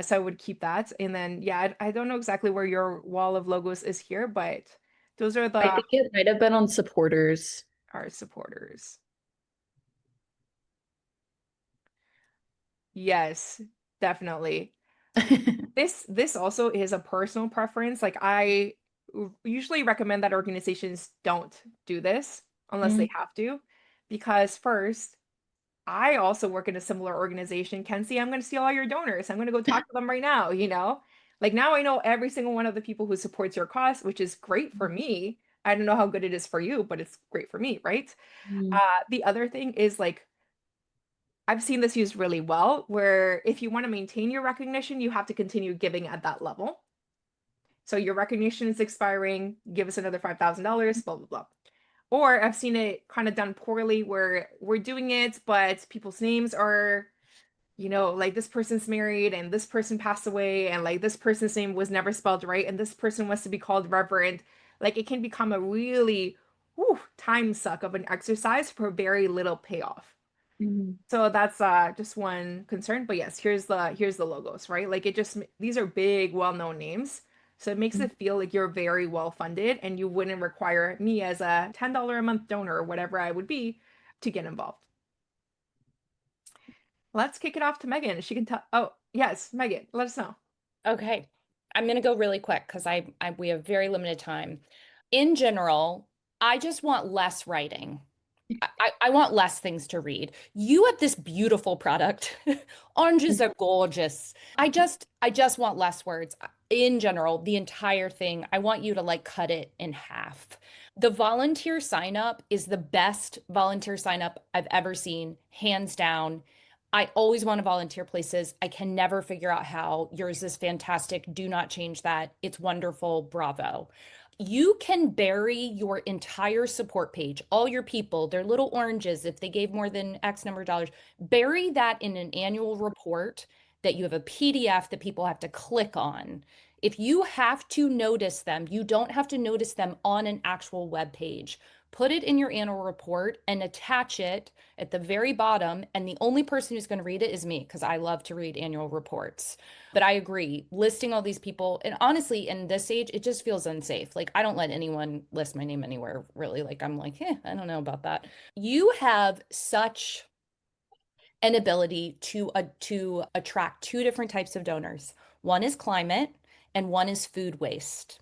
So I would keep that. And then, yeah, I don't know exactly where your wall of logos is here, but those are I think it might have been on supporters. our supporters. Yes, definitely. This also is a personal preference. Like I usually recommend that organizations don't do this unless they have to, because first, I also work in a similar organization. Kenzie, I'm going to steal all your donors. I'm going to go talk to them right now, you know? Like now I know every single one of the people who supports your cause, which is great for me. I don't know how good it is for you, but it's great for me, right? The other thing is like I've seen this used really well, where if you want to maintain your recognition, you have to continue giving at that level. So your recognition is expiring, give us another $5,000, blah, blah, blah. Or I've seen it kind of done poorly where we're doing it, but people's names are, you know, like this person's married and this person passed away and like this person's name was never spelled right and this person wants to be called Reverend. Like it can become a really time suck of an exercise for very little payoff. So that's just one concern. But yes, here's the logos, right? Like it just these are big, well-known names. So it makes it feel like you're very well funded and you wouldn't require me as a $10 a month donor or whatever I would be to get involved. Let's kick it off to Megan. She can tell. Oh, yes, Megan, let us know. Okay. I'm going to go really quick because we have very limited time. In general, I just want less writing. I want less things to read. You have this beautiful product. Oranges are gorgeous. I just want less words. In general, the entire thing, I want you to like cut it in half. The volunteer sign up is the best volunteer sign up I've ever seen, hands down. I always want to volunteer places. I can never figure out how. Yours is fantastic. Do not change that. It's wonderful. Bravo. You can bury your entire support page, all your people, their little oranges, if they gave more than X number of dollars, bury that in an annual report that you have a PDF that people have to click on. If you have to notice them, you don't have to notice them on an actual web page. Put it in your annual report and attach it at the very bottom. And the only person who's going to read it is me because I love to read annual reports. But I agree, listing all these people, and honestly, in this age, it just feels unsafe. Like, I don't let anyone list my name anywhere, really. Like, I'm like, I don't know about that. You have such an ability to attract two different types of donors. One is climate, and one is food waste.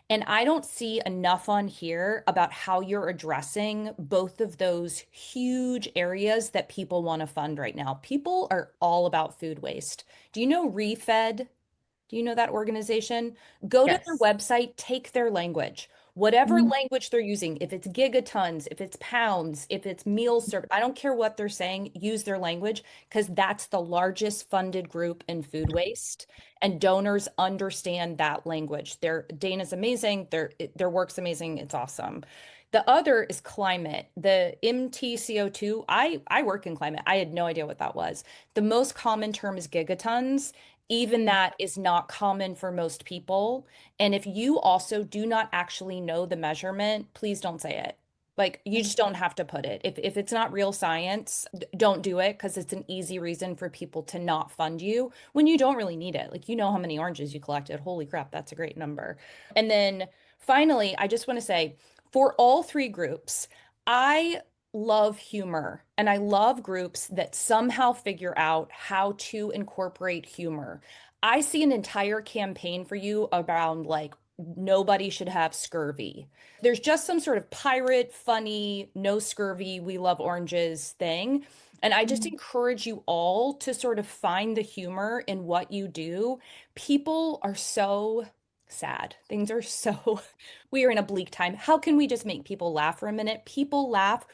And I don't see enough on here about how you're addressing both of those huge areas that people want to fund right now. People are all about food waste. Do you know Refed? Do you know that organization? Go to their Yes. website, take their language. Whatever language they're using, if it's gigatons, if it's pounds, if it's meals served, I don't care what they're saying, use their language because that's the largest funded group in food waste. And donors understand that language. Dana's amazing, their work's amazing, it's awesome. The other is climate. The MTCO2, I work in climate. I had no idea what that was. The most common term is gigatons. Even that is not common for most people. And if you also do not actually know the measurement, please don't say it. Like you just don't have to put it. If it's not real science, don't do it because it's an easy reason for people to not fund you when you don't really need it. Like you know how many oranges you collected. Holy crap, that's a great number. And then finally, I just want to say for all three groups, I love humor and I love groups that somehow figure out how to incorporate humor. I see an entire campaign for you around like nobody should have scurvy. There's just some sort of pirate, funny, no scurvy, we love oranges thing. And I just encourage you all to sort of find the humor in what you do. People are so sad. Things are so, we are in a bleak time. How can we just make people laugh for a minute? People laugh,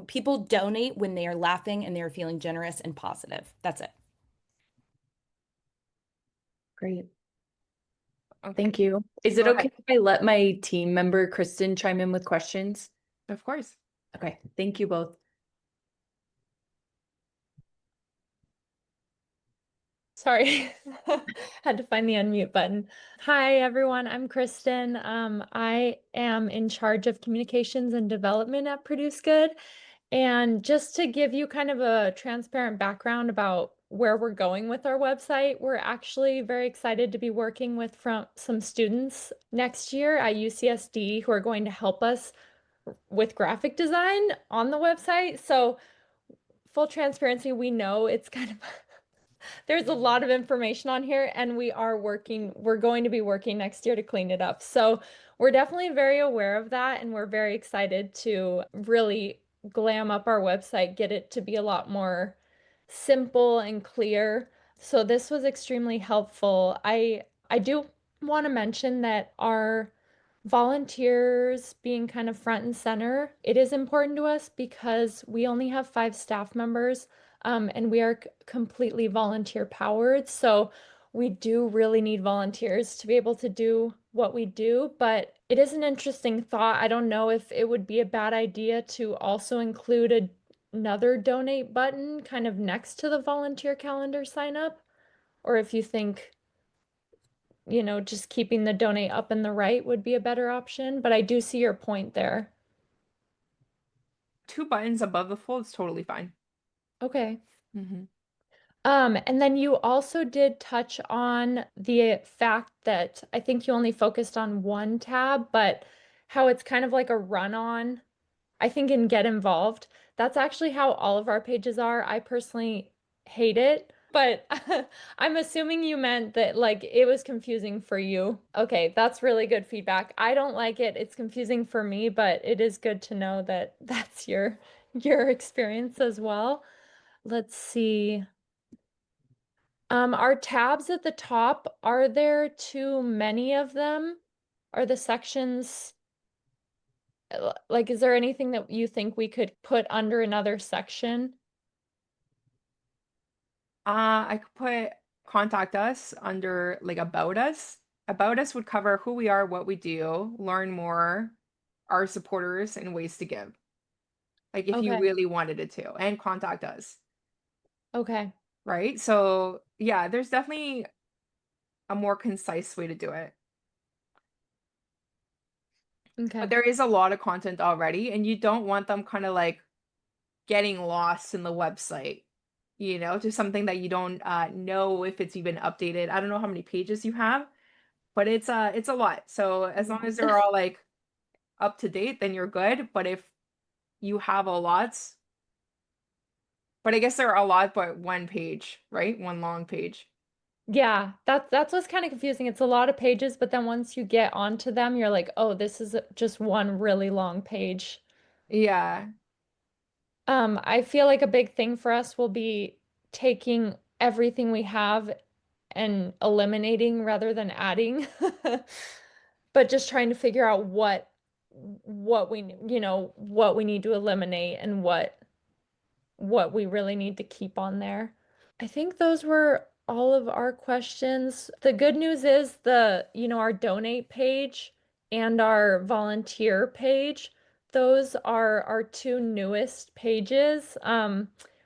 people donate when they are laughing and they're feeling generous and positive. That's it. Great. Okay. Thank you. Is it Go okay ahead. if I let my team member Kristen chime in with questions? Of course. Okay, thank you both. Sorry, had to find the unmute button. Hi, everyone. I'm Kristen. I am in charge of communications and development at Produce Good. And just to give you kind of a transparent background about where we're going with our website, we're actually very excited to be working with some students next year at UCSD who are going to help us with graphic design on the website. So, full transparency, we know it's kind of there's a lot of information on here and we're going to be working next year to clean it up. So we're definitely very aware of that and we're very excited to really glam up our website, get it to be a lot more simple and clear. So this was extremely helpful. I do want to mention that our volunteers being kind of front and center, it is important to us because we only have 5 staff members, and we are completely volunteer powered. So we do really need volunteers to be able to do what we do. But it is an interesting thought. I don't know if it would be a bad idea to also include another donate button kind of next to the volunteer calendar sign up, or if you think just keeping the donate up and the right would be a better option, but I do see your point there. 2 buttons above the fold is totally fine. Okay. Mm-hmm. And then you also did touch on the fact that I think you only focused on one tab, but how it's kind of like a run-on, I think in Get Involved. That's actually how all of our pages are. I personally hate it, but I'm assuming you meant that like it was confusing for you. Okay, that's really good feedback. I don't like it. It's confusing for me, but it is good to know that that's your experience as well. Let's see. Our tabs at the top, are there too many of them? Are the sections like, is there anything that you think we could put under another section? I could put contact us under like about us. About us would cover who we are, what we do, learn more, our supporters, and ways to give. Like if you Okay. really wanted it to, and contact us, Okay. right? So yeah, there's definitely a more concise way to do it. Okay. But there is a lot of content already, and you don't want them kind of like getting lost in the website, to something that you don't know if it's even updated. I don't know how many pages you have, but it's a lot. So as long as they're all like up to date, then you're good. But if you have a lot, but I guess there are a lot, but one page, right? One long page. Yeah, that's what's kind of confusing. It's a lot of pages, but then once you get onto them, you're like, oh, this is just one really long page. Yeah. I feel like a big thing for us will be taking everything we have and eliminating rather than adding. But just trying to figure out what what what we need to eliminate and what we really need to keep on there. I think those were all of our questions. The good news is our donate page and our volunteer page, those are our two newest pages.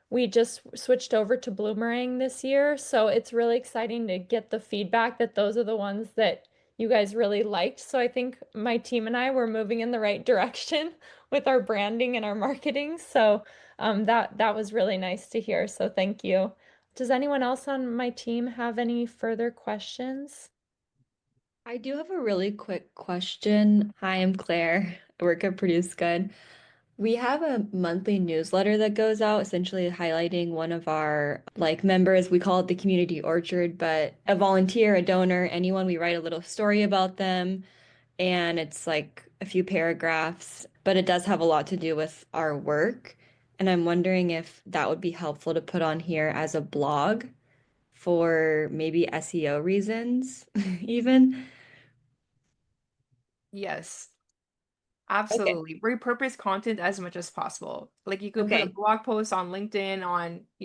We just switched over to Bloomerang this year, so it's really exciting to get the feedback that those are the ones that you guys really liked. So I think my team and I were moving in the right direction with our branding and our marketing. So that was really nice to hear. So thank you. Does anyone else on my team have any further questions? I do have a really quick question. Hi, I'm Claire. I work at Produce Good. We have a monthly newsletter that goes out essentially highlighting one of our members. We call it the community orchard, but a volunteer, a donor, anyone, we write a little story about them and it's like a few paragraphs, but it does have a lot to do with our work. And I'm wondering if that would be helpful to put on here as a blog for maybe SEO reasons, even. Yes, Okay. absolutely. Repurpose content as much as possible. Like you could put a Okay. blog post on LinkedIn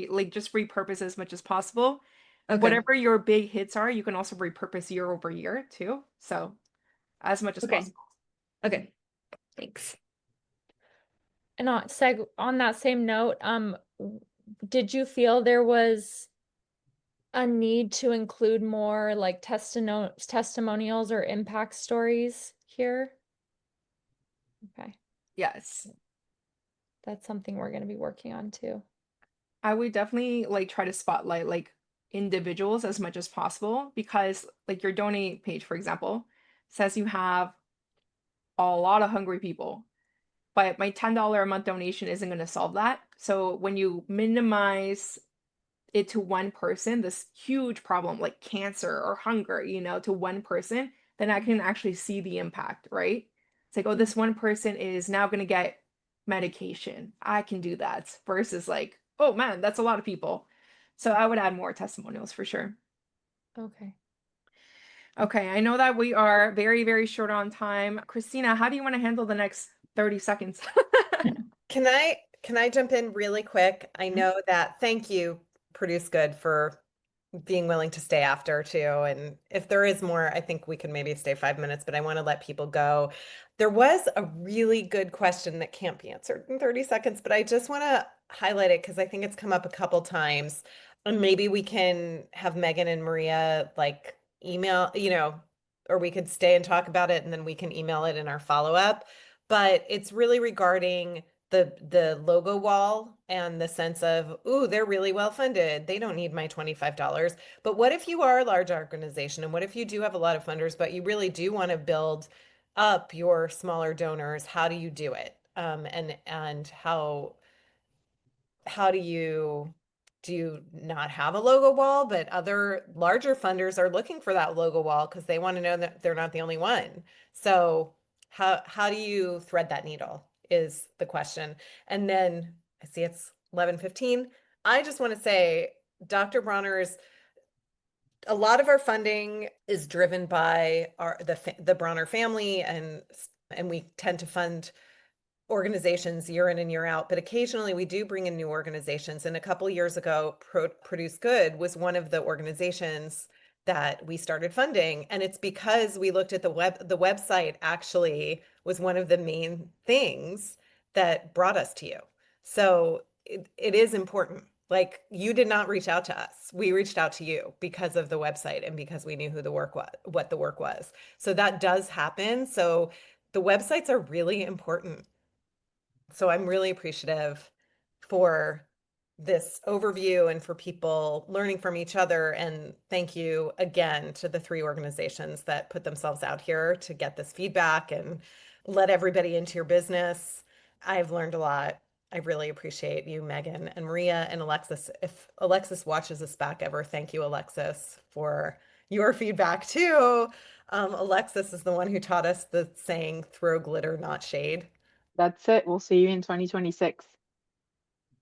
like just repurpose as much as possible. Okay. Whatever your big hits are, you can also repurpose year over year too. So as much as Okay. possible. Okay. Thanks. And on that same note, did you feel there was a need to include more like testimonials or impact stories here? Okay, Yes. that's something we're going to be working on too. I would definitely like try to spotlight like individuals as much as possible because like your donate page, for example, says you have a lot of hungry people, but my $10 a month donation isn't going to solve that. So when you minimize it to one person, this huge problem like cancer or hunger, to one person, then I can actually see the impact, right? It's like, oh, this one person is now going to get medication. I can do that versus like, oh man, that's a lot of people. So I would add more testimonials for sure. Okay. Okay, I know that we are very, very short on time. Christina, how do you want to handle the next 30 seconds? Can I jump in really quick? I know that thank you, Produce Good, for being willing to stay after too. And if there is more, I think we can maybe stay 5 minutes, but I want to let people go. There was a really good question that can't be answered in 30 seconds, but I just want to highlight it because I think it's come up a couple times. And maybe we can have Megan and Maria like email, or we could stay and talk about it and then we can email it in our follow-up. But it's really regarding the logo wall and the sense of, ooh, they're really well funded. They don't need my $25. But what if you are a large organization and what if you do have a lot of funders, but you really do want to build up your smaller donors? How do you do it? And how do you not have a logo wall, but other larger funders are looking for that logo wall because they want to know that they're not the only one. So how do you thread that needle is the question. And then I see it's 11:15. I just want to say Dr. Bronner's a lot of our funding is driven by the Bronner family and we tend to fund organizations year in and year out, but occasionally we do bring in new organizations. And a couple years ago, Produce Good was one of the organizations that we started funding. And it's because we looked at the website actually was one of the main things that brought us to you. So it is important. Like you did not reach out to us. We reached out to you because of the website and because we knew who the work was, what the work was. So that does happen. So the websites are really important. So I'm really appreciative for this overview and for people learning from each other. And thank you again to the three organizations that put themselves out here to get this feedback and let everybody into your business. I've learned a lot. I really appreciate you, Megan and Maria and Alexis. If Alexis watches this back ever, thank you, Alexis, for your feedback too. Alexis is the one who taught us the saying, throw glitter, not shade. That's it. We'll see you in 2026.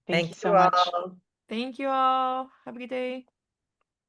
Thank you Thank so you much. all. Thank you all. Have a good day.